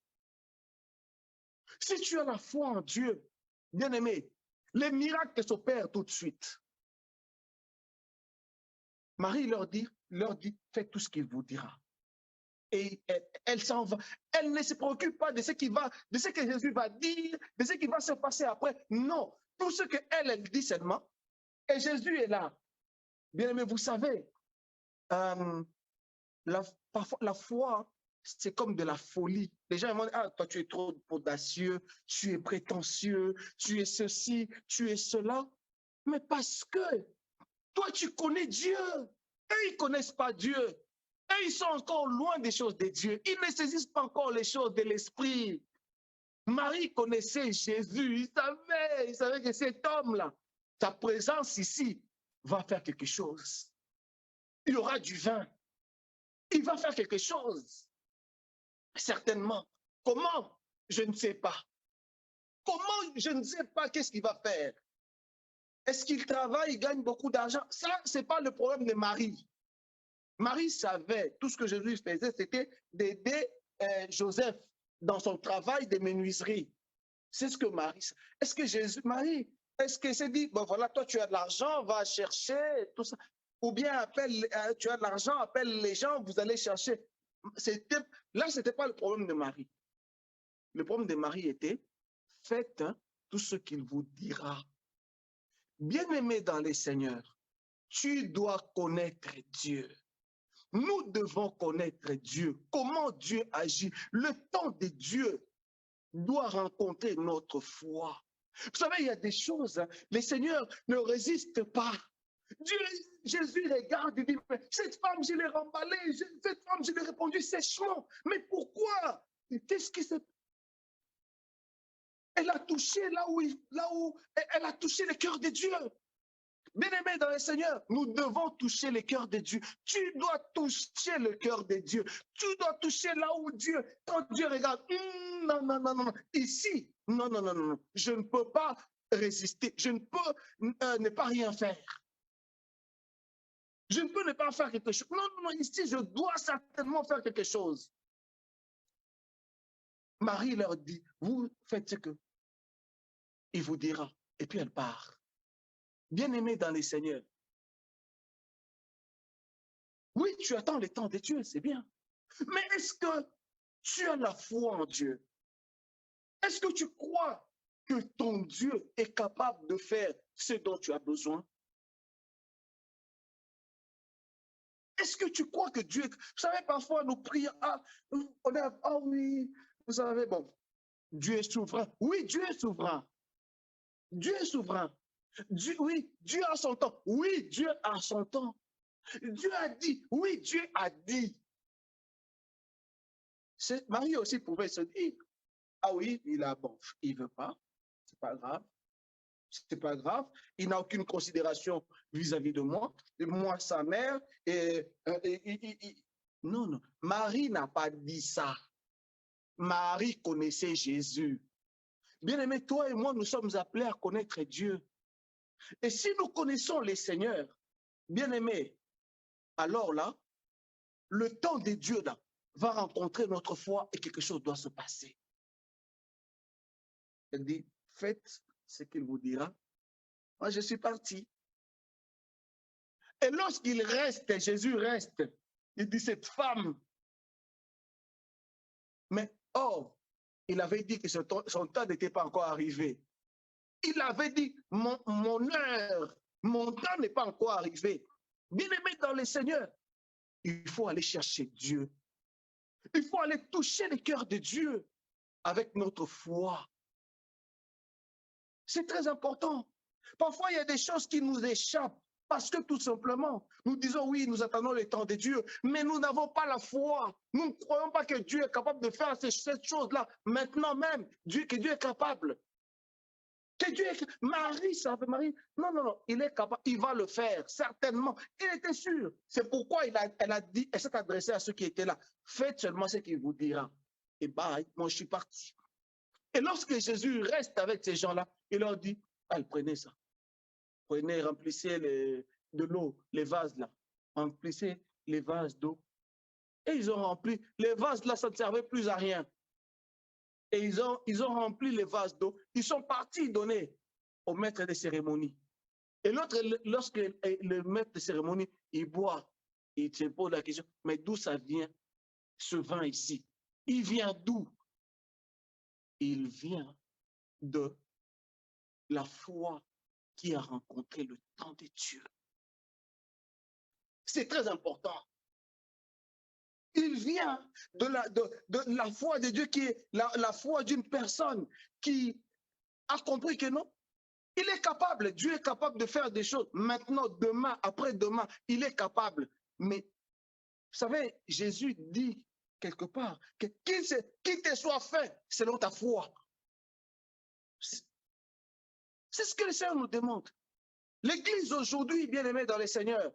Si tu as la foi en Dieu, bien-aimé, les miracles s'opèrent tout de suite. Marie leur dit, faites tout ce qu'il vous dira. Et elle s'en va. Elle ne se préoccupe pas de ce que Jésus va dire, de ce qui va se passer après. Non, tout ce qu'elle dit seulement. Et Jésus est là. Bien-aimé, vous savez, parfois la foi, c'est comme de la folie. Les gens vont dire, ah, toi tu es trop audacieux, tu es prétentieux, tu es ceci, tu es cela. Mais parce que toi tu connais Dieu. Eux, ils ne connaissent pas Dieu. Eux, ils sont encore loin des choses de Dieu. Ils ne saisissent pas encore les choses de l'esprit. Marie connaissait Jésus. Il savait que cet homme-là, sa présence ici, va faire quelque chose. Il y aura du vin. Il va faire quelque chose. Certainement. Comment? Je ne sais pas. Comment? Je ne sais pas qu'est-ce qu'il va faire. Est-ce qu'il travaille, il gagne beaucoup d'argent? Ça, ce n'est pas le problème de Marie. Marie savait, tout ce que Jésus faisait, c'était d'aider Joseph dans son travail de menuiserie. C'est ce que Marie... Est-ce que Marie, est-ce qu'elle s'est dit, bon voilà, toi tu as de l'argent, va chercher, tout ça. Ou bien tu as de l'argent, appelle les gens, vous allez chercher. Là, ce n'était pas le problème de Marie. Le problème de Marie était, faites tout ce qu'il vous dira. Bien-aimé dans les seigneurs, tu dois connaître Dieu. Nous devons connaître Dieu. Comment Dieu agit. Le temps de Dieu doit rencontrer notre foi. Vous savez, il y a des choses, les seigneurs ne résistent pas. Jésus regarde et dit, cette femme, je l'ai remballée, cette femme, je l'ai répondu sèchement. Mais pourquoi? Qu'est-ce qui s'est... Elle a touché là où elle a touché le cœur de Dieu. Bien-aimés dans le Seigneur, nous devons toucher le cœur de Dieu. Tu dois toucher le cœur de Dieu. Tu dois toucher là où Dieu, quand Dieu regarde, non, non, non, non, ici, non, non, non, non, je ne peux pas résister, je ne peux ne pas rien faire. Je ne peux ne pas faire quelque chose. Non, non, non, ici, je dois certainement faire quelque chose. Marie leur dit, vous faites ce que il vous dira. Et puis elle part. Bien-aimé dans les seigneurs. Oui, tu attends le temps de Dieu, c'est bien. Mais est-ce que tu as la foi en Dieu? Est-ce que tu crois que ton Dieu est capable de faire ce dont tu as besoin? Est-ce que tu crois que Dieu... Vous savez, parfois, nous prions, oui, vous savez, bon, Dieu est souverain. Oui, Dieu est souverain. Dieu est souverain. Oui, Dieu a son temps. Oui, Dieu a son temps. Dieu a dit. Oui, Dieu a dit. Marie aussi pouvait se dire, ah oui, il ne veut pas, c'est pas grave. C'est pas grave, il n'a aucune considération vis-à-vis de moi sa mère. Non, non, Marie n'a pas dit ça. Marie connaissait Jésus. Bien-aimé, toi et moi, nous sommes appelés à connaître Dieu. Et si nous connaissons les seigneurs, bien-aimé, alors là, le temps de Dieu là, va rencontrer notre foi et quelque chose doit se passer. Elle dit, faites ce qu'il vous dira. Moi, je suis parti. Et lorsqu'il reste, Jésus reste, il dit, cette femme. Mais or, il avait dit que son temps n'était pas encore arrivé. Il avait dit, mon heure, mon temps n'est pas encore arrivé. Bien-aimé dans le Seigneur, il faut aller chercher Dieu. Il faut aller toucher le cœur de Dieu avec notre foi. C'est très important. Parfois, il y a des choses qui nous échappent parce que tout simplement, nous disons oui, nous attendons le temps de Dieu, mais nous n'avons pas la foi. Nous ne croyons pas que Dieu est capable de faire cette chose-là maintenant même, que Dieu est capable. Que Dieu est... Marie, ça fait Marie. Non, non, non, il est capable, il va le faire, certainement. Il était sûr. C'est pourquoi elle a dit, elle s'est adressée à ceux qui étaient là. Faites seulement ce qu'il vous dira. Et bye, moi je suis parti. Et lorsque Jésus reste avec ces gens-là, il leur dit, allez, prenez ça. Prenez, remplissez de l'eau, les vases là. Remplissez les vases d'eau. Et ils ont rempli. Les vases là, ça ne servait plus à rien. Et ils ont rempli les vases d'eau. Ils sont partis donner au maître des cérémonies. Et l'autre, lorsque le maître des cérémonies, il boit, il se pose la question, mais d'où ça vient, ce vin ici? Il vient d'où? Il vient de la foi qui a rencontré le temps de Dieu. C'est très important. Il vient de la foi de Dieu qui est la foi d'une personne qui a compris que non, il est capable, Dieu est capable de faire des choses. Maintenant, demain, après-demain, il est capable. Mais, vous savez, Jésus dit quelque part que qu'il te soit fait selon ta foi. C'est ce que le Seigneur nous demande. L'Église aujourd'hui, bien aimée dans le Seigneur,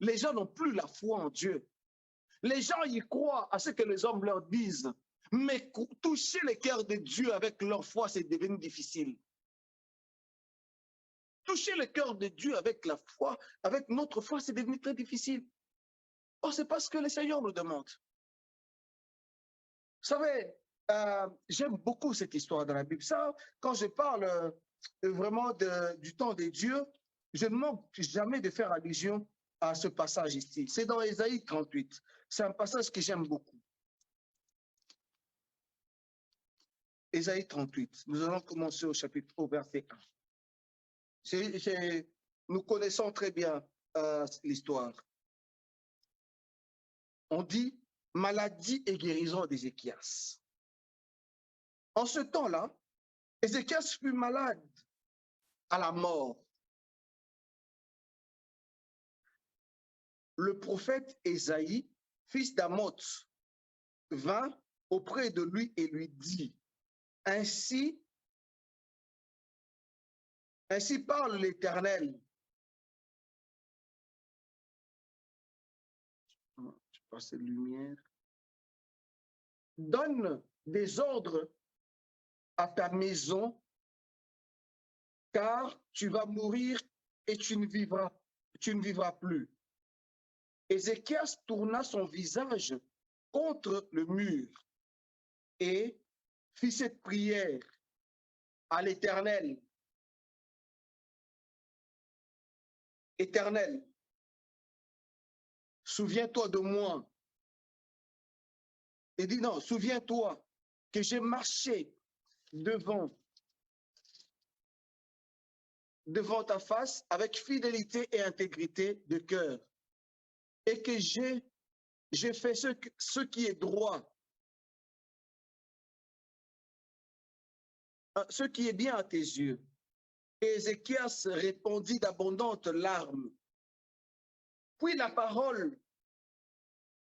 les gens n'ont plus la foi en Dieu. Les gens y croient à ce que les hommes leur disent. Mais toucher le cœur de Dieu avec leur foi, c'est devenu difficile. Toucher le cœur de Dieu avec la foi, avec notre foi, c'est devenu très difficile. Oh, c'est pas ce que le Seigneur nous demande. Vous savez, j'aime beaucoup cette histoire dans la Bible. Ça, quand je parle vraiment du temps de Dieu, je ne manque jamais de faire allusion à ce passage ici. C'est dans Ésaïe 38. C'est un passage que j'aime beaucoup. Ésaïe 38. Nous allons commencer au verset 1. Nous connaissons très bien l'histoire. On dit maladie et guérison d'Ézéchias. En ce temps-là, Ézéchias fut malade à la mort. Le prophète Ésaïe, fils d'Amoz, vint auprès de lui et lui dit, ainsi parle l'Éternel. Je passe la lumière. Donne des ordres à ta maison, car tu vas mourir et tu ne vivras plus. Ézéchias tourna son visage contre le mur et fit cette prière à l'Éternel. Éternel, souviens-toi de moi. Il dit non, souviens-toi que j'ai marché devant ta face avec fidélité et intégrité de cœur et que j'ai fait ce qui est droit, ce qui est bien à tes yeux. Et Ézéchias répondit d'abondantes larmes. Puis la parole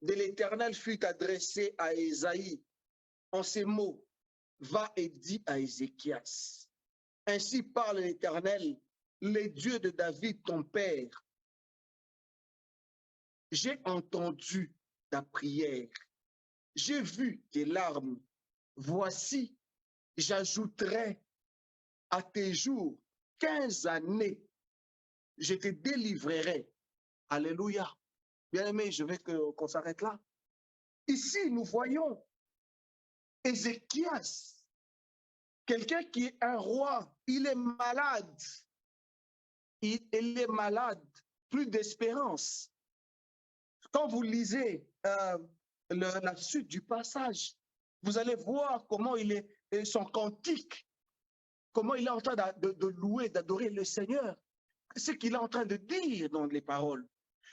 de l'Éternel fut adressée à Ésaïe en ces mots. Va et dis à Ézéchias. Ainsi parle l'Éternel, le Dieu de David, ton père. J'ai entendu ta prière. J'ai vu tes larmes. Voici, j'ajouterai à tes jours 15 années. Je te délivrerai. Alléluia. Bien-aimé, je veux qu'on s'arrête là. Ici, nous voyons Ézéchias, quelqu'un qui est un roi, il est malade. Il est malade, plus d'espérance. Quand vous lisez la suite du passage, vous allez voir comment son cantique, comment il est en train de louer, d'adorer le Seigneur. Ce qu'il est en train de dire dans les paroles.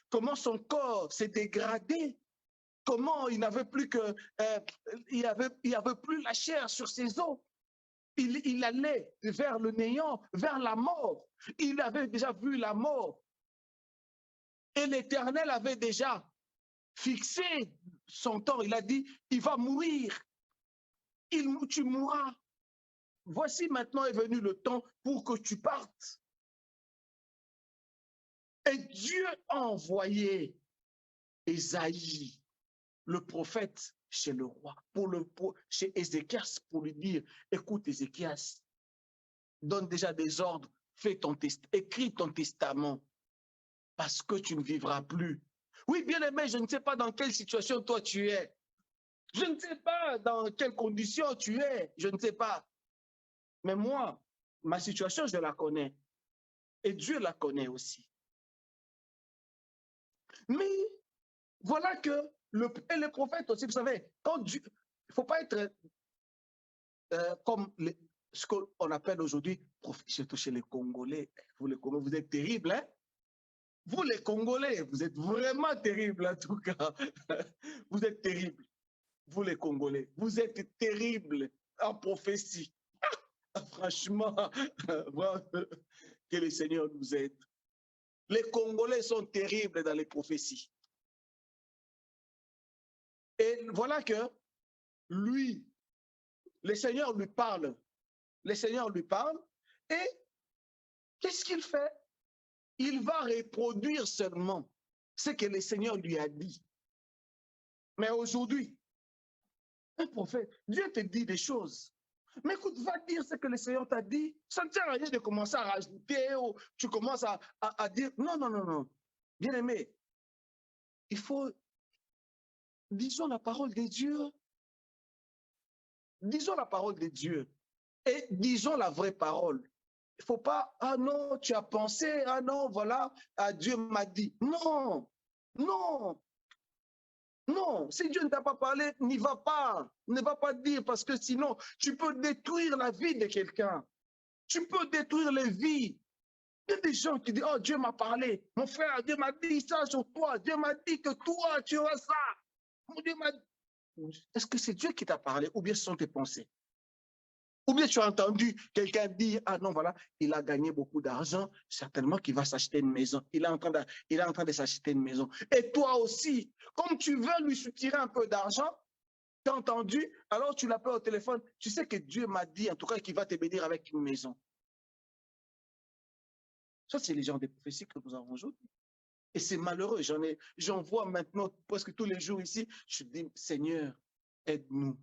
Comment son corps s'est dégradé. Comment il n'avait plus il avait plus la chair sur ses os. Il allait vers le néant, vers la mort. Il avait déjà vu la mort. Et l'Éternel avait déjà fixé son temps. Il a dit, il va mourir. Tu mourras. voici maintenant est venu le temps pour que tu partes. Et Dieu a envoyé Ésaïe, le prophète, chez le roi, chez Ézéchias, pour lui dire, écoute Ézéchias, donne déjà des ordres, écris ton testament, parce que tu ne vivras plus. Oui, bien aimé, je ne sais pas dans quelle situation toi tu es. Je ne sais pas dans quelles conditions tu es. Je ne sais pas. Mais moi, ma situation, je la connais. Et Dieu la connaît aussi. Mais voilà que les prophètes aussi, vous savez, quand Dieu, il ne faut pas être comme ce qu'on appelle aujourd'hui, surtout chez les Congolais. Vous les Congolais, vous êtes terribles, hein? Vous les Congolais, vous êtes vraiment terribles en tout cas. Vous êtes terribles. Vous les Congolais, vous êtes terribles en prophétie. Franchement, que le Seigneur nous aide. Les Congolais sont terribles dans les prophéties. Et voilà que lui, le Seigneur lui parle. Le Seigneur lui parle et qu'est-ce qu'il fait? Il va reproduire seulement ce que le Seigneur lui a dit. Mais aujourd'hui, un prophète, Dieu te dit des choses. Mais écoute, va dire ce que le Seigneur t'a dit. Ça ne sert à rien de commencer à rajouter ou tu commences à dire non, non, non, non. Bien aimé, il faut, disons la parole de Dieu. Disons la parole de Dieu et disons la vraie parole. Il ne faut pas, ah non, tu as pensé, ah non, voilà, ah, Dieu m'a dit. Non, non, non, si Dieu ne t'a pas parlé, n'y va pas. Ne va pas dire parce que sinon, tu peux détruire la vie de quelqu'un. Tu peux détruire les vies. Il y a des gens qui disent, oh, Dieu m'a parlé. Mon frère, Dieu m'a dit ça sur toi. Dieu m'a dit que toi, tu auras ça. Mon Dieu m'a dit. Est-ce que c'est Dieu qui t'a parlé ou bien ce sont tes pensées? Ou bien tu as entendu quelqu'un dire, ah non, voilà, il a gagné beaucoup d'argent, certainement qu'il va s'acheter une maison. Il est en train de s'acheter une maison. Et toi aussi, comme tu veux lui soutirer un peu d'argent, tu as entendu, alors tu l'appelles au téléphone, tu sais que Dieu m'a dit, en tout cas, qu'il va te bénir avec une maison. Ça, c'est les gens des prophéties que nous avons aujourd'hui. Et c'est malheureux, j'en vois maintenant presque tous les jours ici, je dis, Seigneur, aide-nous,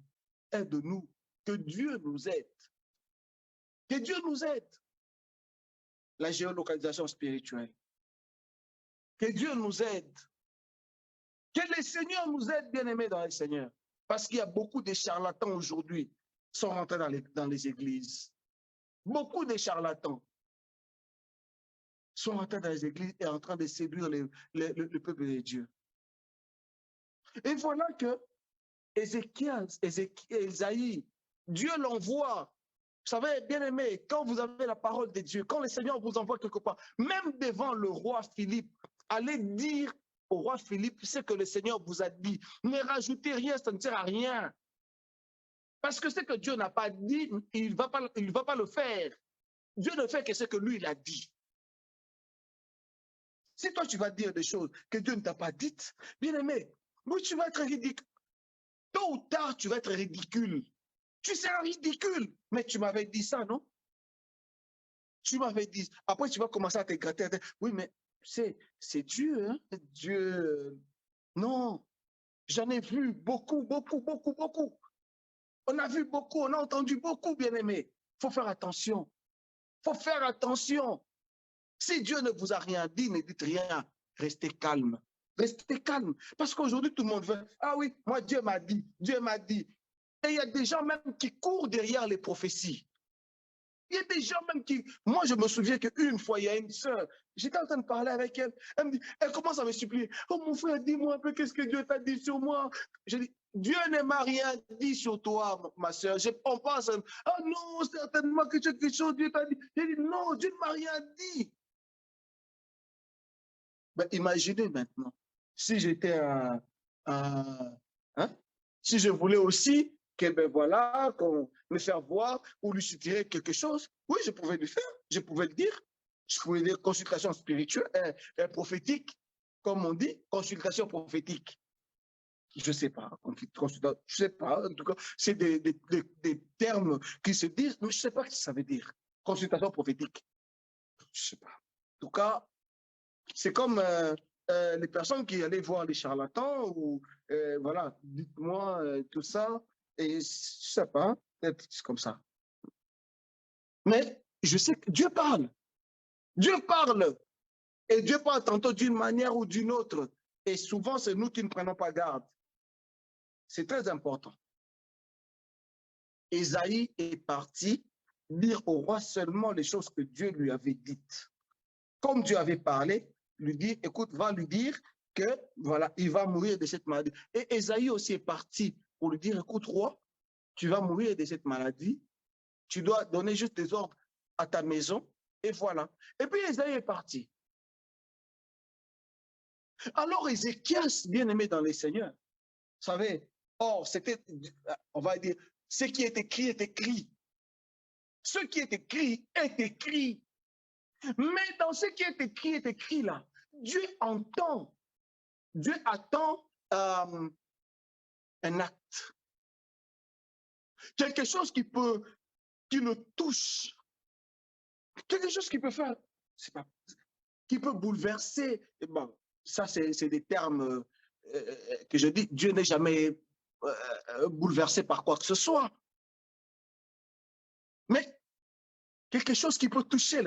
aide-nous, que Dieu nous aide. Que Dieu nous aide. La géolocalisation spirituelle. Que Dieu nous aide. Que le Seigneur nous aide, bien-aimés dans le Seigneur. Parce qu'il y a beaucoup de charlatans aujourd'hui qui sont rentrés dans les églises. Beaucoup de charlatans sont rentrés dans les églises et en train de séduire le peuple de Dieu. Et voilà que Ésaïe, Dieu l'envoie. Vous savez, bien aimé, quand vous avez la parole de Dieu, quand le Seigneur vous envoie quelque part, même devant le roi Philippe, allez dire au roi Philippe ce que le Seigneur vous a dit. Ne rajoutez rien, ça ne sert à rien. Parce que ce que Dieu n'a pas dit, il ne va pas le faire. Dieu ne fait que ce que lui, il a dit. Si toi, tu vas dire des choses que Dieu ne t'a pas dites, bien aimé, oui, tu vas être ridicule. Tôt ou tard, tu vas être ridicule. Tu seras ridicule. Mais tu m'avais dit ça, non? Tu m'avais dit. Après, tu vas commencer à te gratter. Oui, mais c'est Dieu, hein? Dieu. Non. J'en ai vu beaucoup, beaucoup, beaucoup, beaucoup. On a vu beaucoup, on a entendu beaucoup, bien-aimés. Il faut faire attention. Il faut faire attention. Si Dieu ne vous a rien dit, ne dites rien. Restez calme. Restez calme. Parce qu'aujourd'hui, tout le monde veut. Ah oui, moi, Dieu m'a dit. Dieu m'a dit. Et il y a des gens même qui courent derrière les prophéties. Il y a des gens même qui... Moi, je me souviens qu'une fois, il y a une sœur, j'étais en train de parler avec elle, elle commence à me supplier. Oh mon frère, dis-moi un peu qu'est-ce que Dieu t'a dit sur moi. Je dis, Dieu ne m'a rien dit sur toi, ma sœur. On pense, ah non, certainement que quelque chose Dieu t'a dit. J'ai dit, non, Dieu ne m'a rien dit. Ben, imaginez maintenant, si j'étais hein, si je voulais aussi que, ben voilà, qu'on me faire voir ou lui suggérer quelque chose, oui, je pouvais le faire, je pouvais le dire. Je pouvais dire consultation spirituelle, prophétique, comme on dit, consultation prophétique. Je ne sais pas, je ne sais pas, en tout cas, c'est des termes qui se disent, mais je ne sais pas ce que ça veut dire. Consultation prophétique. Je ne sais pas. En tout cas, c'est comme les personnes qui allaient voir les charlatans ou voilà, dites-moi tout ça, et je ne sais pas, peut-être c'est comme ça. Mais je sais que Dieu parle. Dieu parle. Et Dieu parle tantôt d'une manière ou d'une autre. Et souvent, c'est nous qui ne prenons pas garde. C'est très important. Ésaïe est parti dire au roi seulement les choses que Dieu lui avait dites. Comme Dieu avait parlé, lui dit, écoute, va lui dire que voilà, il va mourir de cette maladie. Et Ésaïe aussi est parti pour lui dire, écoute, roi, tu vas mourir de cette maladie, tu dois donner juste des ordres à ta maison, et voilà. Et puis Ésaïe est parti. Alors Ézéchias, bien aimé dans les Seigneurs, vous savez, or, c'était, on va dire, ce qui est écrit est écrit. Ce qui est écrit est écrit. Mais dans ce qui est écrit là, Dieu entend, Dieu attend un acte. Quelque chose qui le touche. Quelque chose qui peut faire, c'est pas, qui peut bouleverser. Et bon, ça, c'est des termes que je dis, Dieu n'est jamais bouleversé par quoi que ce soit. Mais quelque chose qui peut toucher,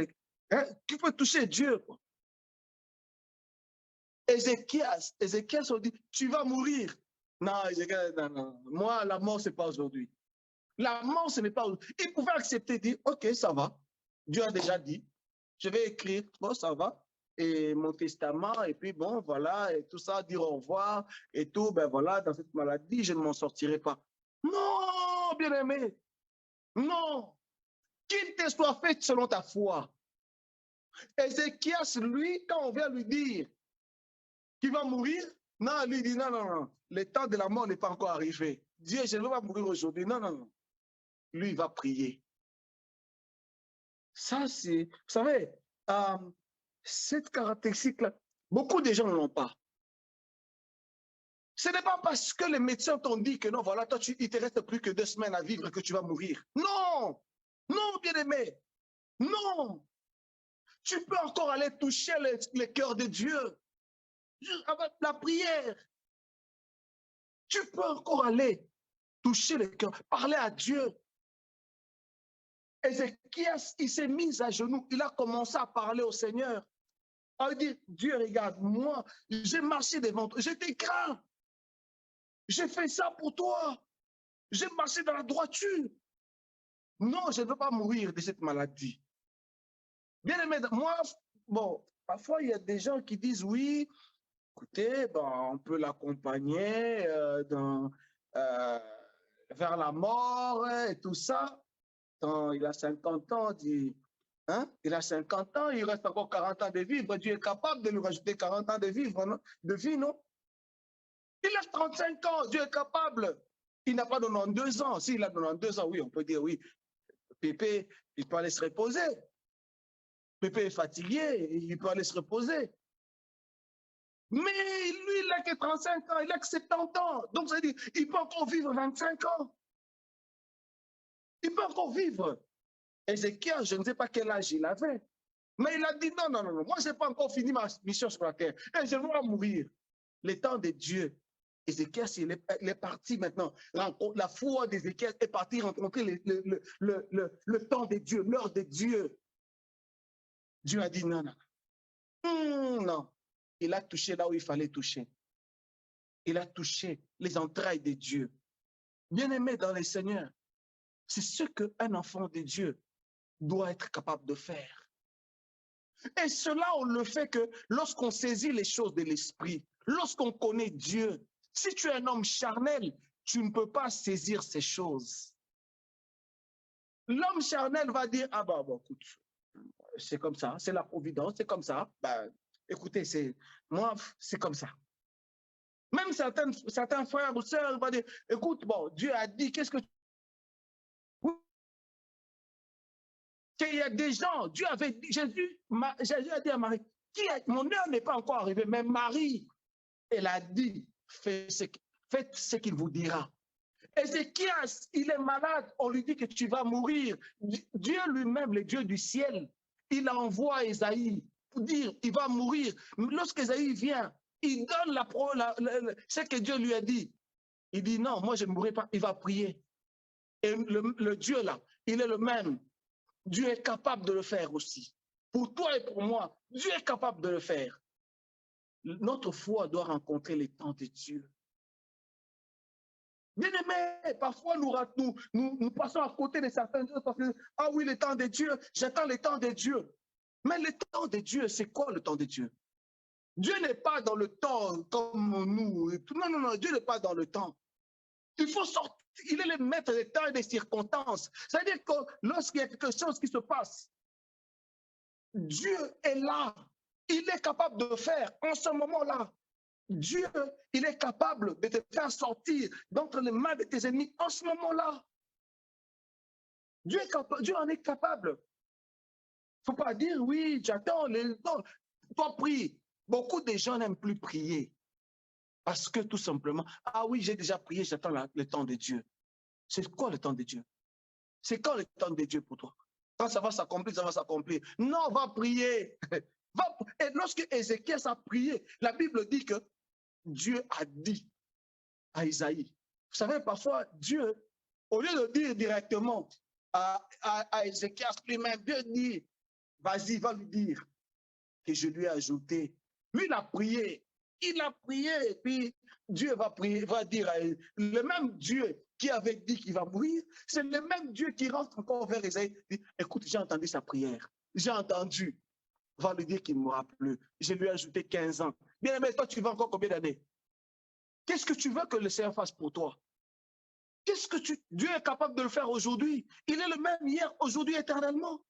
qui peut toucher Dieu. Ézéchias on dit, tu vas mourir. Non, Ézéchias, non. Moi, la mort, ce n'est pas aujourd'hui. La mort, ce n'est pas aujourd'hui. Il pouvait accepter, dire, ok, ça va. Dieu a déjà dit, je vais écrire, bon, ça va. Et mon testament, et puis bon, voilà, et tout ça, dire au revoir, et tout, ben voilà, dans cette maladie, je ne m'en sortirai pas. Non, bien-aimé, non. Qu'il te soit fait selon ta foi. Ézéchias, lui, quand on vient lui dire qu'il va mourir, non, lui dit non, le temps de la mort n'est pas encore arrivé. Dieu, je ne veux pas mourir aujourd'hui. Non. Lui, il va prier. Ça, c'est, vous savez, cette caractéristique-là, beaucoup de gens ne l'ont pas. Ce n'est pas parce que les médecins t'ont dit que non, voilà, toi, il ne te reste plus que 2 semaines à vivre que tu vas mourir. Non, bien-aimé, non. Tu peux encore aller toucher le cœur de Dieu avec la prière. Tu peux encore aller toucher le cœur, parler à Dieu. Ézéchias, il s'est mis à genoux, il a commencé à parler au Seigneur. Il dit, Dieu, regarde, moi, j'ai marché devant toi, j'étais craint. J'ai fait ça pour toi. J'ai marché dans la droiture. Non, je ne veux pas mourir de cette maladie. Bien aimé, moi, bon, parfois, il y a des gens qui disent, oui, écoutez, ben, on peut l'accompagner vers la mort et tout ça. Quand il a 50 ans, il a 50 ans, il reste encore 40 ans de vivre. Dieu est capable de lui rajouter 40 ans de vie, non? Il a 35 ans, Dieu est capable. Il n'a pas 92 ans. S'il a 92 ans, oui, on peut dire oui. Pépé, il peut aller se reposer. Pépé est fatigué, il peut aller se reposer. Mais lui, il n'a que 35 ans, il a que 70 ans. Donc, ça veut dire, il peut encore vivre 25 ans. Il peut encore vivre. Ézéchias, je ne sais pas quel âge il avait. Mais il a dit, non, moi, je n'ai pas encore fini ma mission sur la terre. Et je vais mourir. Le temps de Dieu. Ézéchias, il est parti maintenant. La foi d'Ézéchias est partie rencontrer le temps de Dieu, l'heure de Dieu. Dieu a dit non. Non. Il a touché là où il fallait toucher. Il a touché les entrailles de Dieu. Bien-aimé dans les Seigneurs, c'est ce qu'un enfant de Dieu doit être capable de faire. Et cela, on le fait que lorsqu'on saisit les choses de l'esprit, lorsqu'on connaît Dieu. Si tu es un homme charnel, tu ne peux pas saisir ces choses. L'homme charnel va dire, ah bah, écoute, c'est comme ça, c'est la providence, c'est comme ça. Bah, écoutez, moi, c'est comme ça. Même certains frères ou sœurs vont dire, écoute, bon, Dieu a dit, qu'est-ce que tu... Il y a des gens, Dieu avait dit, Jésus a dit à Marie, mon heure n'est pas encore arrivée, mais Marie, elle a dit, fais faites ce qu'il vous dira. Ézéchias, il est malade, on lui dit que tu vas mourir. Dieu lui-même, le Dieu du ciel, il envoie Ésaïe pour dire il va mourir. Lorsqu'Ésaïe vient, il donne ce que Dieu lui a dit. Il dit non, moi je ne mourrai pas, il va prier. Et le Dieu là, il est le même. Dieu est capable de le faire aussi. Pour toi et pour moi, Dieu est capable de le faire. Notre foi doit rencontrer les temps de Dieu. Bien-aimés, parfois nous passons à côté de certaines choses parce que, ah oui, le temps de Dieu, j'attends le temps de Dieu. Mais le temps de Dieu, c'est quoi le temps de Dieu? Dieu n'est pas dans le temps comme nous. Non, non, non, Dieu n'est pas dans le temps. Il faut sortir, il est le maître des temps et des circonstances. C'est-à-dire que lorsqu'il y a quelque chose qui se passe, Dieu est là. Il est capable de faire en ce moment-là. Dieu, il est capable de te faire sortir d'entre les mains de tes ennemis en ce moment-là. Dieu en est capable. Il ne faut pas dire, oui, j'attends. Non, toi, prie. Beaucoup de gens n'aiment plus prier. Parce que tout simplement, ah oui, j'ai déjà prié, j'attends le temps de Dieu. C'est quoi le temps de Dieu? C'est quand le temps de Dieu pour toi? Quand ça va s'accomplir, ça va s'accomplir. Non, va prier. Et lorsque Ézéchias a prié, la Bible dit que Dieu a dit à Isaïe. Vous savez, parfois, Dieu, au lieu de dire directement à Ézéchias lui-même, Dieu dit, vas-y, va lui dire que je lui ai ajouté. Lui, il a prié, et puis Dieu va prier, va dire à le même Dieu qui avait dit qu'il va mourir, c'est le même Dieu qui rentre encore vers Isaïe, dit, écoute, j'ai entendu sa prière, j'ai entendu, va lui dire qu'il ne mourra plus. Je lui ai ajouté 15 ans. Bien aimé, toi, tu veux encore combien d'années? Qu'est-ce que tu veux que le Seigneur fasse pour toi? Dieu est capable de le faire aujourd'hui. Il est le même hier, aujourd'hui, éternellement.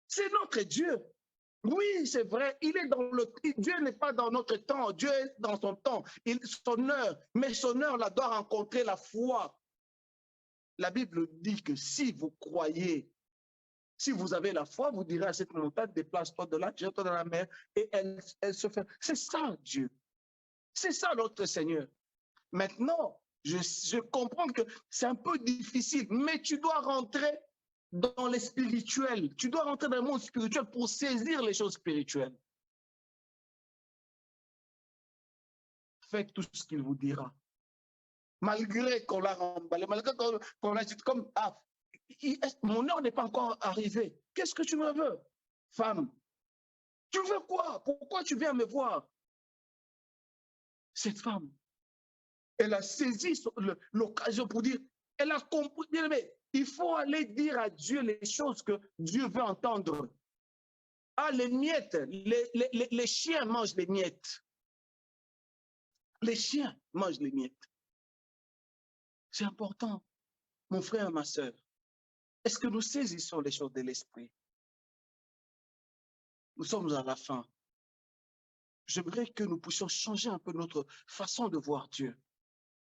C'est notre Dieu. Oui, c'est vrai, Dieu n'est pas dans notre temps, Dieu est dans son temps, son heure, mais son heure là doit rencontrer la foi. La Bible dit que si vous croyez, si vous avez la foi, vous direz à cette montagne, déplace-toi de là, jette-toi dans la mer, et elle se fait. C'est ça Dieu. C'est ça notre Seigneur. Maintenant, je comprends que c'est un peu difficile, mais tu dois rentrer dans les spirituels. Tu dois rentrer dans le monde spirituel pour saisir les choses spirituelles. Faites tout ce qu'il vous dira. Malgré qu'on l'a remballé, malgré qu'on l'a dit comme, ah, mon heure n'est pas encore arrivée. Qu'est-ce que tu me veux, femme? Tu veux quoi? Pourquoi tu viens me voir? Cette femme, elle a saisi l'occasion pour dire, elle a compris, bien aimé, il faut aller dire à Dieu les choses que Dieu veut entendre. Ah, les miettes, les chiens mangent les miettes. Les chiens mangent les miettes. C'est important, mon frère, ma soeur. Est-ce que nous saisissons les choses de l'esprit? Nous sommes à la fin. J'aimerais que nous puissions changer un peu notre façon de voir Dieu.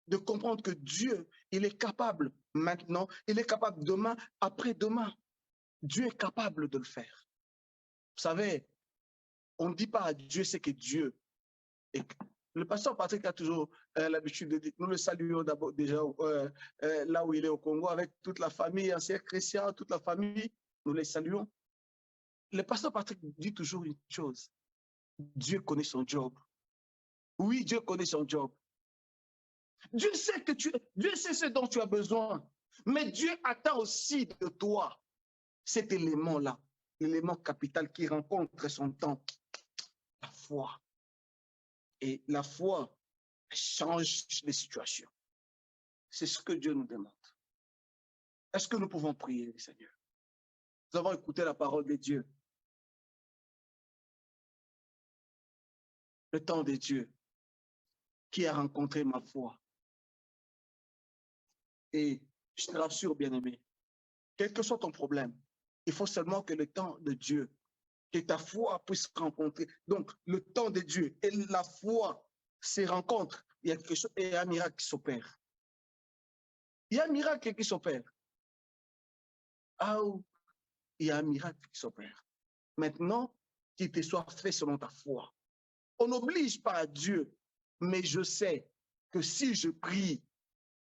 De comprendre que Dieu, il est capable maintenant, il est capable demain, après-demain. Dieu est capable de le faire. Vous savez, on ne dit pas à Dieu ce que Dieu est. Le pasteur Patrick a toujours l'habitude de dire, nous le saluons d'abord déjà là où il est au Congo, avec toute la famille, ancien chrétien, toute la famille, nous les saluons. Le pasteur Patrick dit toujours une chose, Dieu connaît son job. Oui, Dieu connaît son job. Dieu sait ce dont tu as besoin, mais Dieu attend aussi de toi cet élément-là, l'élément capital qui rencontre son temps, la foi. Et la foi change les situations. C'est ce que Dieu nous demande. Est-ce que nous pouvons prier, Seigneur? Nous avons écouté la parole de Dieu. Le temps de Dieu qui a rencontré ma foi. Et je te rassure, bien-aimé, quel que soit ton problème, il faut seulement que le temps de Dieu, que ta foi puisse rencontrer. Donc, le temps de Dieu et la foi se rencontrent. Il y a quelque chose, et il y a un miracle qui s'opère. Il y a un miracle qui s'opère. Ah, il y a un miracle qui s'opère. Maintenant, qu'il te soit fait selon ta foi. On n'oblige pas à Dieu, mais je sais que si je prie,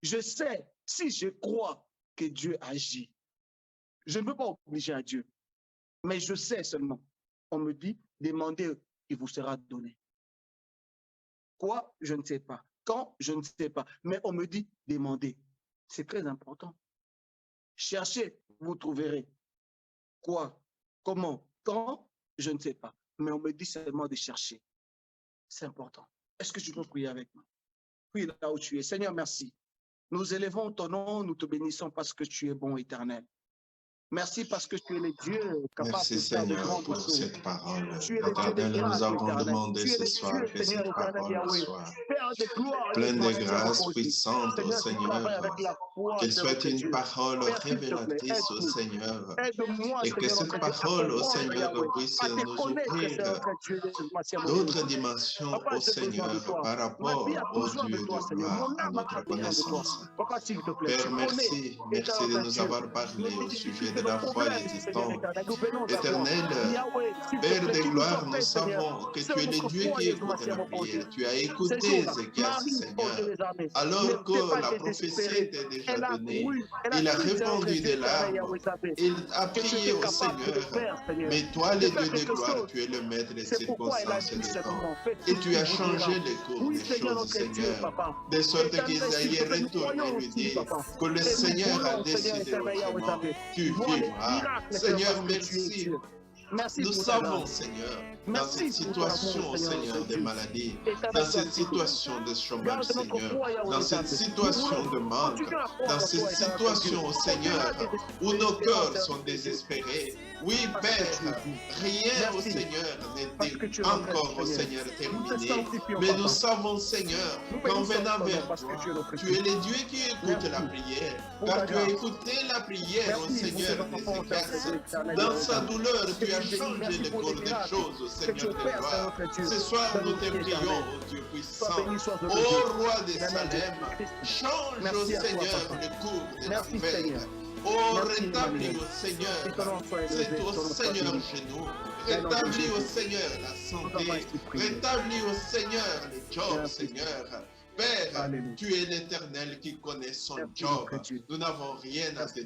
je sais, si je crois que Dieu agit. Je ne peux pas obliger à Dieu, mais je sais seulement. On me dit, demandez, il vous sera donné. Quoi? Je ne sais pas. Quand? Je ne sais pas. Mais on me dit, demandez. C'est très important. Cherchez, vous trouverez. Quoi? Comment? Quand? Je ne sais pas. Mais on me dit seulement de chercher. C'est important. Est-ce que tu peux prier avec moi? Prie là où tu es. Seigneur, merci. Nous élevons ton nom, nous te bénissons parce que tu es bon, éternel. Merci parce que tu es le Dieu capable Merci de faire de Seigneur grandes pour choses. cette parole. Tu es le Dieu de Éternel, nous grâce, avons éternel. demandé Tu es ce le soir Dieu, que Seigneur, cette éternel, parole Yahweh. soit Père de gloire, pleine de grâce aussi. puissante au Seigneur, tu travailles Seigneur. avec la foi, Qu'elle c'est soit notre une Dieu. parole Père, s'il te plaît, révélatrice au aide-nous. Seigneur. Aide-moi, Et que Seigneur, cette notre Dieu, à parole au comprendre, Seigneur Yahweh, puisse à te nous connaître, ouvrir Seigneur, notre Dieu, d'autres dimensions Papa, au j'ai besoin de Seigneur toi. par Ma vie rapport a au besoin de Dieu toi, de Seigneur. Mon gloire à âme a notre besoin de toi. connaissance. Papa, s'il te plaît, tu Père, connais, merci de éternel nous Dieu, avoir parlé nos au sujet difficultés, de nos la foi problèmes, Seigneur existante. éternel. Nous venons à toi. Éternel, Yahweh, s'il te Père plaît, de qu'il nous soit gloire, nous fait, Seigneur. savons que Sur tu es le notre Dieu foi, qui Jésus, écoute Massia, la mon bon Dieu. prière. Tu as Ces écouté jours-là, Ézéchias, Marie, oh Dieu Seigneur. des armées, Alors n'était que pas la été prophétie désespérée. était déjà Elle a donnée, cru, il a Seigneur, notre répandu Dieu, des éternel, larmes. Yahweh, Sabé, Il a que tu prié étais au capable de le Seigneur. faire, Seigneur. Mais toi, De le faire Dieu de quelque gloire, chose. tu es le maître des C'est pourquoi elle a circonstances et dit des temps. seulement, faites Et tout tu ce as qu'il vous dira. changé les cours Oui, des Seigneur, choses, notre Dieu, Seigneur. papa. De sorte Éternel, s'il qu'Isaïe te plaît, nous retourne et croyons lui aussi, dit papa. que le Et nous Seigneur a voulons, Seigneur décidé éternel, Yahweh, autrement. Sabé, Tu voir les vivras. miracles, Seigneur, Seigneur, parce que tu es merci. Dieu. Merci Nous pour ta savons, grâce. Seigneur, dans Merci cette pour ton amour, situation, Seigneur, Seigneur, notre de Dieu. maladie, Éternel, dans soit cette béni. situation de chômage, Garde notre Seigneur, foi, Yahweh, dans cette éternel. situation Nous de voulons manque, continuer à croire dans en cette toi, éternel, notre Dieu. situation, Seigneur, Au-delà des où nos cœurs espérances, sont Seigneur, désespérés. Oui, parce que tu es Père, Dieu. rien au Merci. Seigneur Parce que n'est tu es notre encore au Seigneur. Seigneur Nous te terminé. sanctifions, Mais nous papa. savons, Seigneur, Nous qu'en bénissons venant ton nom vers parce toi, que tu es notre tu Dieu. es le Dieu qui écoute Merci la prière. pour Car ta tu as grâce. écouté la prière au Merci pour Seigneur tes enfants, d'Ézéchias. Seigneur éternel, Dans Yahweh, sa Sabé. douleur, Que tu as tu bénis. changé Merci le pour les cours des miracles choses, au que tu Seigneur de opères, Seigneur gloire. notre Dieu. Ce soir, Dans nous notre te vie prions, éternelle. ô Dieu Sois puissant, béni, sois ô glorifié. roi des Dans le nom de Salem, Jésus-Christ. change, Merci ô à toi, Seigneur, papa. le cours de Merci, l'affaire. Seigneur. Oh, Merci, rétablis Emmanuel. au Seigneur, Que ton nom soit élevé, c'est au ton nom soit Seigneur béni. chez nous. Dans le nom de Rétablis au Jésus. Seigneur la Nous avons santé. ainsi prié. Rétablis au Seigneur les jobs, Merci. Seigneur. Père, Alléluia. tu es l'Éternel qui connaît son Merci, job. notre Dieu. Nous n'avons rien à te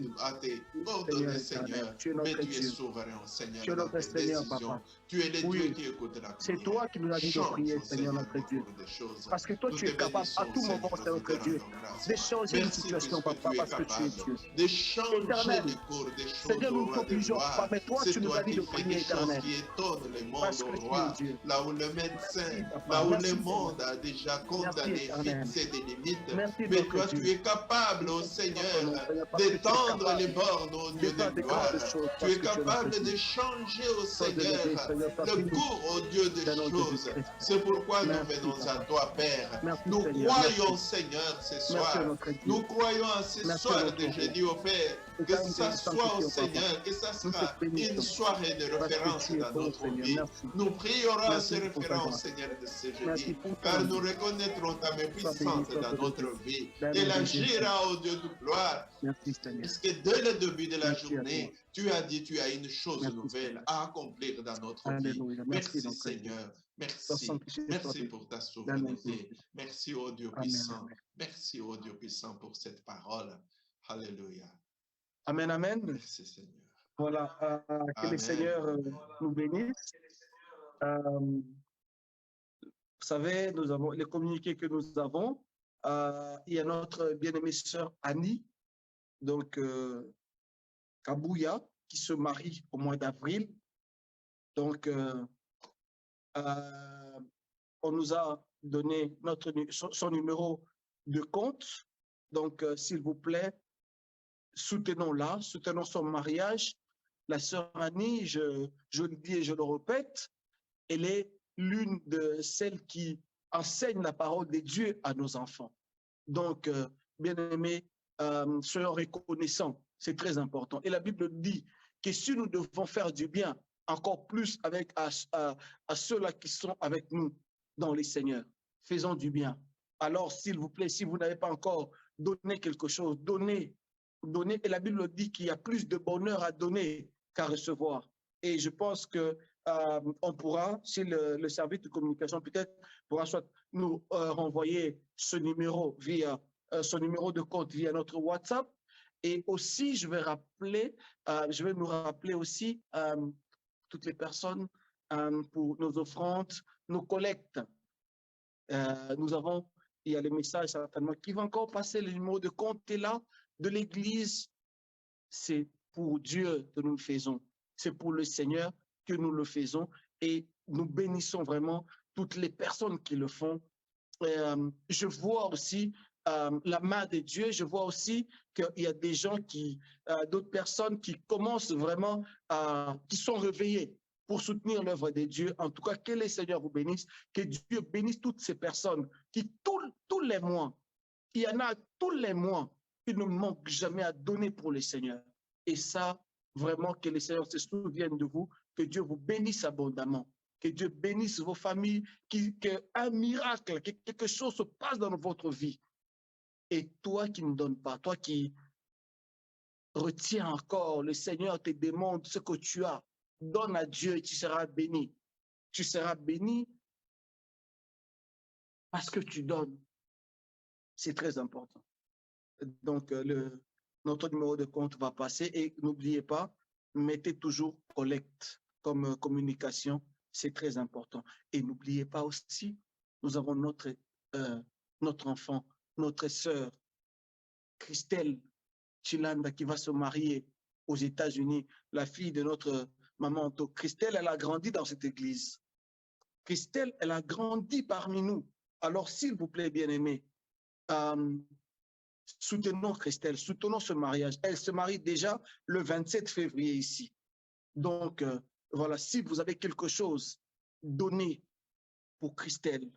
ordonner, Seigneur, tu es mais notre tu es Dieu. souverain, Seigneur, Tu es dans notre tes Seigneur, décisions. papa. Tu es le Dieu Oui. qui écoute la prière. C'est toi qui nous as dit de Change, prier, ô Seigneur notre le Dieu. cours des choses. Parce que toi, Nous tu te es capable à bénissons, tout moment, Seigneur, Seigneur nous te notre Dieu, rendons grâce. de changer une Merci situation, puisque papa, tu es parce que tu es capable Dieu. de changer Éternel, les cours des choses Seigneur, au nous ne roi de t'obligeons gloire. pas, mais toi, C'est tu nous toi as dit qui de fais prier, des choses éternel. qui étonnent le monde Parce que au tu es roi. Dieu. Là où le médecin, Merci, papa. là où Merci, le Seigneur. monde a déjà condamné, éternel. fixé des limites. Merci, Mais notre toi, Dieu. tu es capable, ô Nous Seigneur, Seigneur, parce que tu es d'étendre capable les bornes au de Dieu faire de des gloire. grandes choses, Tu parce es que tu es notre capable Dieu. de changer, ô Sois Seigneur, élevé, Seigneur, sois le béni. cours, ô Dieu des Dans le nom de choses. Jésus-Christ. C'est pourquoi nous Merci, venons à papa. toi, Père. Merci, Nous Seigneur. croyons, Merci. Seigneur, ce Merci, soir. notre Dieu. Nous croyons à ce Merci, soir notre de Dieu. jeudi au Père. Et Que quand nous ça te soit, ô sanctifions, Seigneur, papa, que ça nous te sera bénissons. une soirée de Parce que référence tu es dans bon, notre Seigneur. vie. Merci. Nous prierons à Merci ces pour ta références, grâce. Seigneur, de ce Merci jeudi. pour ton Car nous amour. reconnaîtrons ta main Sois puissante béni, sois dans notre glorifié. vie. Dans le Elle nom de Jésus. agira, ô Dieu de gloire. Merci, Seigneur. Parce que dès le début de la Merci à journée, toi. tu as dit, tu as une chose Merci, nouvelle Seigneur. à accomplir dans notre vie. Alléluia. Merci, Merci, notre Dieu. Seigneur. Sois Merci. sanctifié, sois Merci béni. pour ta Dans le nom de souveraineté. Jésus. Merci, ô Dieu Amen, puissant. amen. Merci, ô Dieu puissant, pour cette parole. Alléluia. Amen, amen. Merci, Seigneur. Voilà, que le Amen. Seigneur nous bénisse. Vous savez, nous avons les communiqués que nous avons. Il y a notre bien-aimée sœur Annie, donc Kabouya, qui se marie au mois d'avril. Donc, on nous a donné son numéro de compte. Donc, s'il vous plaît, soutenons-la, soutenons son mariage. La sœur Annie, je le dis et je le répète, elle est l'une de celles qui enseigne la parole de Dieu à nos enfants. Donc, bien-aimés, soyons reconnaissants, c'est très important. Et la Bible dit que si nous devons faire du bien, encore plus à ceux-là qui sont avec nous dans les Seigneurs, faisons du bien. Alors, s'il vous plaît, si vous n'avez pas encore donné quelque chose, donnez. Et la Bible dit qu'il y a plus de bonheur à donner qu'à recevoir. Et je pense que on pourra, si le service de communication peut-être pourra soit nous renvoyer ce numéro via son numéro de compte via notre WhatsApp. Et aussi, je vais nous rappeler aussi toutes les personnes pour nos offrandes, nos collectes. Il y a les messages certainement qui vont encore passer. Le numéro de compte est là de l'Église. C'est pour Dieu que nous le faisons. C'est pour le Seigneur que nous le faisons. Et nous bénissons vraiment toutes les personnes qui le font. Je vois aussi la main de Dieu. Je vois aussi qu'il y a des gens d'autres personnes qui commencent vraiment, qui sont réveillées pour soutenir l'œuvre de Dieu. En tout cas, que le Seigneur vous bénisse, que Dieu bénisse toutes ces personnes qui, tous les mois, il y en a tous les mois, qui ne manquent jamais à donner pour le Seigneur. Et ça, vraiment, que le Seigneur se souvienne de vous, que Dieu vous bénisse abondamment, que Dieu bénisse vos familles, qu'un miracle, que quelque chose se passe dans votre vie. Et toi qui ne donnes pas, toi qui retiens encore, le Seigneur te demande ce que tu as. Donne à Dieu et tu seras béni. Tu seras béni parce que tu donnes. C'est très important. Donc, notre numéro de compte va passer et n'oubliez pas, mettez toujours collecte comme communication. C'est très important. Et n'oubliez pas aussi, nous avons notre enfant, notre sœur, Christelle Chilanda, qui va se marier aux États-Unis, la fille de notre maman Anto. Christelle, elle a grandi dans cette église. Christelle, elle a grandi parmi nous. Alors, s'il vous plaît, bien-aimés, soutenons Christelle, soutenons ce mariage. Elle se marie déjà le 27 février ici. Donc, voilà, si vous avez quelque chose, donnez pour Christelle.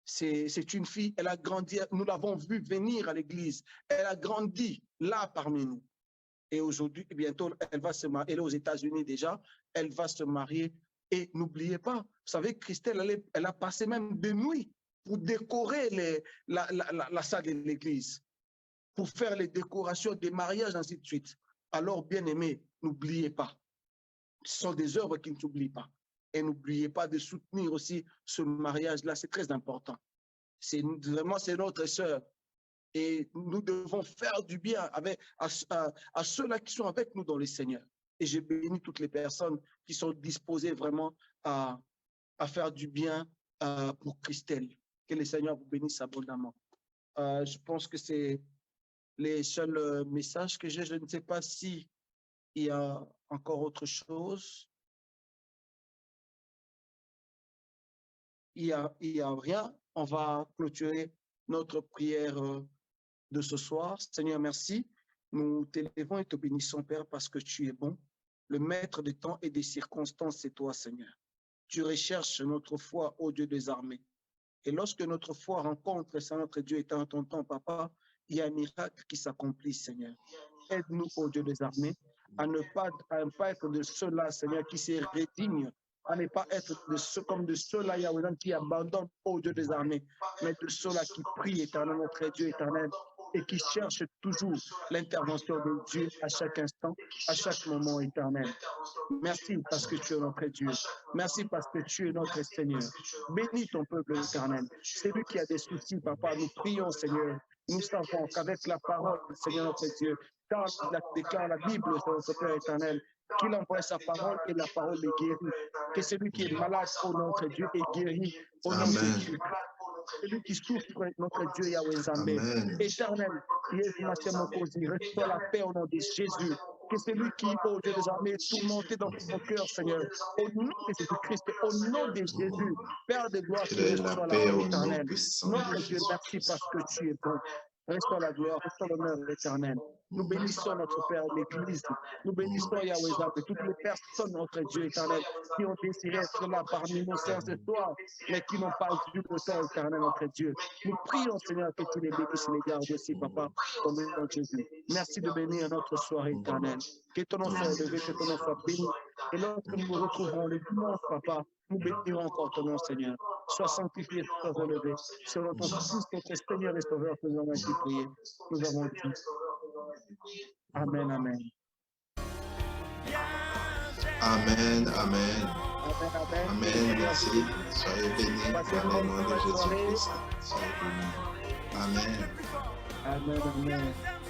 C'est une fille, elle a grandi, nous l'avons vue venir à l'église. Elle a grandi là parmi nous. Et aujourd'hui, bientôt, elle va se marier. Elle est aux États-Unis déjà. Elle va se marier. Et n'oubliez pas, vous savez, Christelle, elle a passé même des nuits pour décorer la salle de l'église, pour faire les décorations des mariages, ainsi de suite. Alors, bien-aimés, n'oubliez pas. Ce sont des œuvres qui ne s'oublient pas. Et n'oubliez pas de soutenir aussi ce mariage-là. C'est très important. C'est notre sœur. Et nous devons faire du bien à ceux-là qui sont avec nous dans le Seigneur. Et je bénis toutes les personnes qui sont disposées vraiment à faire du bien pour Christelle. Que le Seigneur vous bénisse abondamment. Je pense que c'est les seuls messages que j'ai. Je ne sais pas s'il y a encore autre chose. Il y a rien. On va clôturer notre prière de ce soir. Seigneur, merci. Nous t'élevons et te bénissons, Père, parce que tu es bon. Le maître des temps et des circonstances, c'est toi, Seigneur. Tu recherches notre foi, ô Dieu des armées. Et lorsque notre foi rencontre, Seigneur notre Dieu, étant ton temps, Papa, il y a un miracle qui s'accomplit, Seigneur. Aide-nous, ô Dieu des armées, à ne pas être de ceux-là, Seigneur, qui se rédignent, à ne pas être comme de ceux-là, Yahweh, qui abandonnent, ô Dieu des armées, mais de ceux-là qui prient, éternel, notre Dieu éternel, et qui cherchent toujours l'intervention de Dieu à chaque instant, à chaque moment éternel. Merci parce que tu es notre Dieu. Merci parce que tu es notre Seigneur. Bénis ton peuple éternel. C'est lui qui a des soucis, Papa. Nous prions, Seigneur. Nous savons qu'avec la parole, Seigneur notre Dieu, quand il déclare la Bible, notre Père éternel, qu'il envoie sa parole et la parole est guérie. Que celui qui est malade, au notre Dieu, est guéri au nom de Dieu. Celui qui souffre, notre Dieu, Yahweh Zambé. Éternel, restaure la paix au nom de Jésus. Que celui qui, ô Dieu des armées, est tourmenté dans son cœur, Seigneur, au nom de Jésus-Christ, au nom de Jésus, Père de gloire, tu restaures la paix éternelle. Notre Dieu, merci parce que tu es bon. Restaure la gloire, restaure l'honneur éternel. Nous bénissons notre Père, l'Église. Nous bénissons Yahweh Zambé, toutes les personnes, notre Dieu éternel, qui ont désiré être là parmi nous, Seigneur, ce soir, mais qui n'ont pas eu le temps éternel, notre Dieu. Nous prions, Seigneur, que tu les bénisses et les gardes aussi, Papa, au nom de Jésus. Merci de bénir notre soirée éternelle. Que ton nom soit élevé, que ton nom soit béni. Et lorsque nous nous retrouverons le dimanche, Papa, nous bénirons encore ton nom, Seigneur. Sois sanctifié, sois relevé. Selon ton Fils, notre Seigneur et Sauveur, nous avons ainsi prié. Nous avons dit. Amen, amen. Amen, amen. Amen, amen. Amen, merci. Soyez bénis dans le nom de Jésus-Christ. Soyez bénis. Amen. Amen, amen.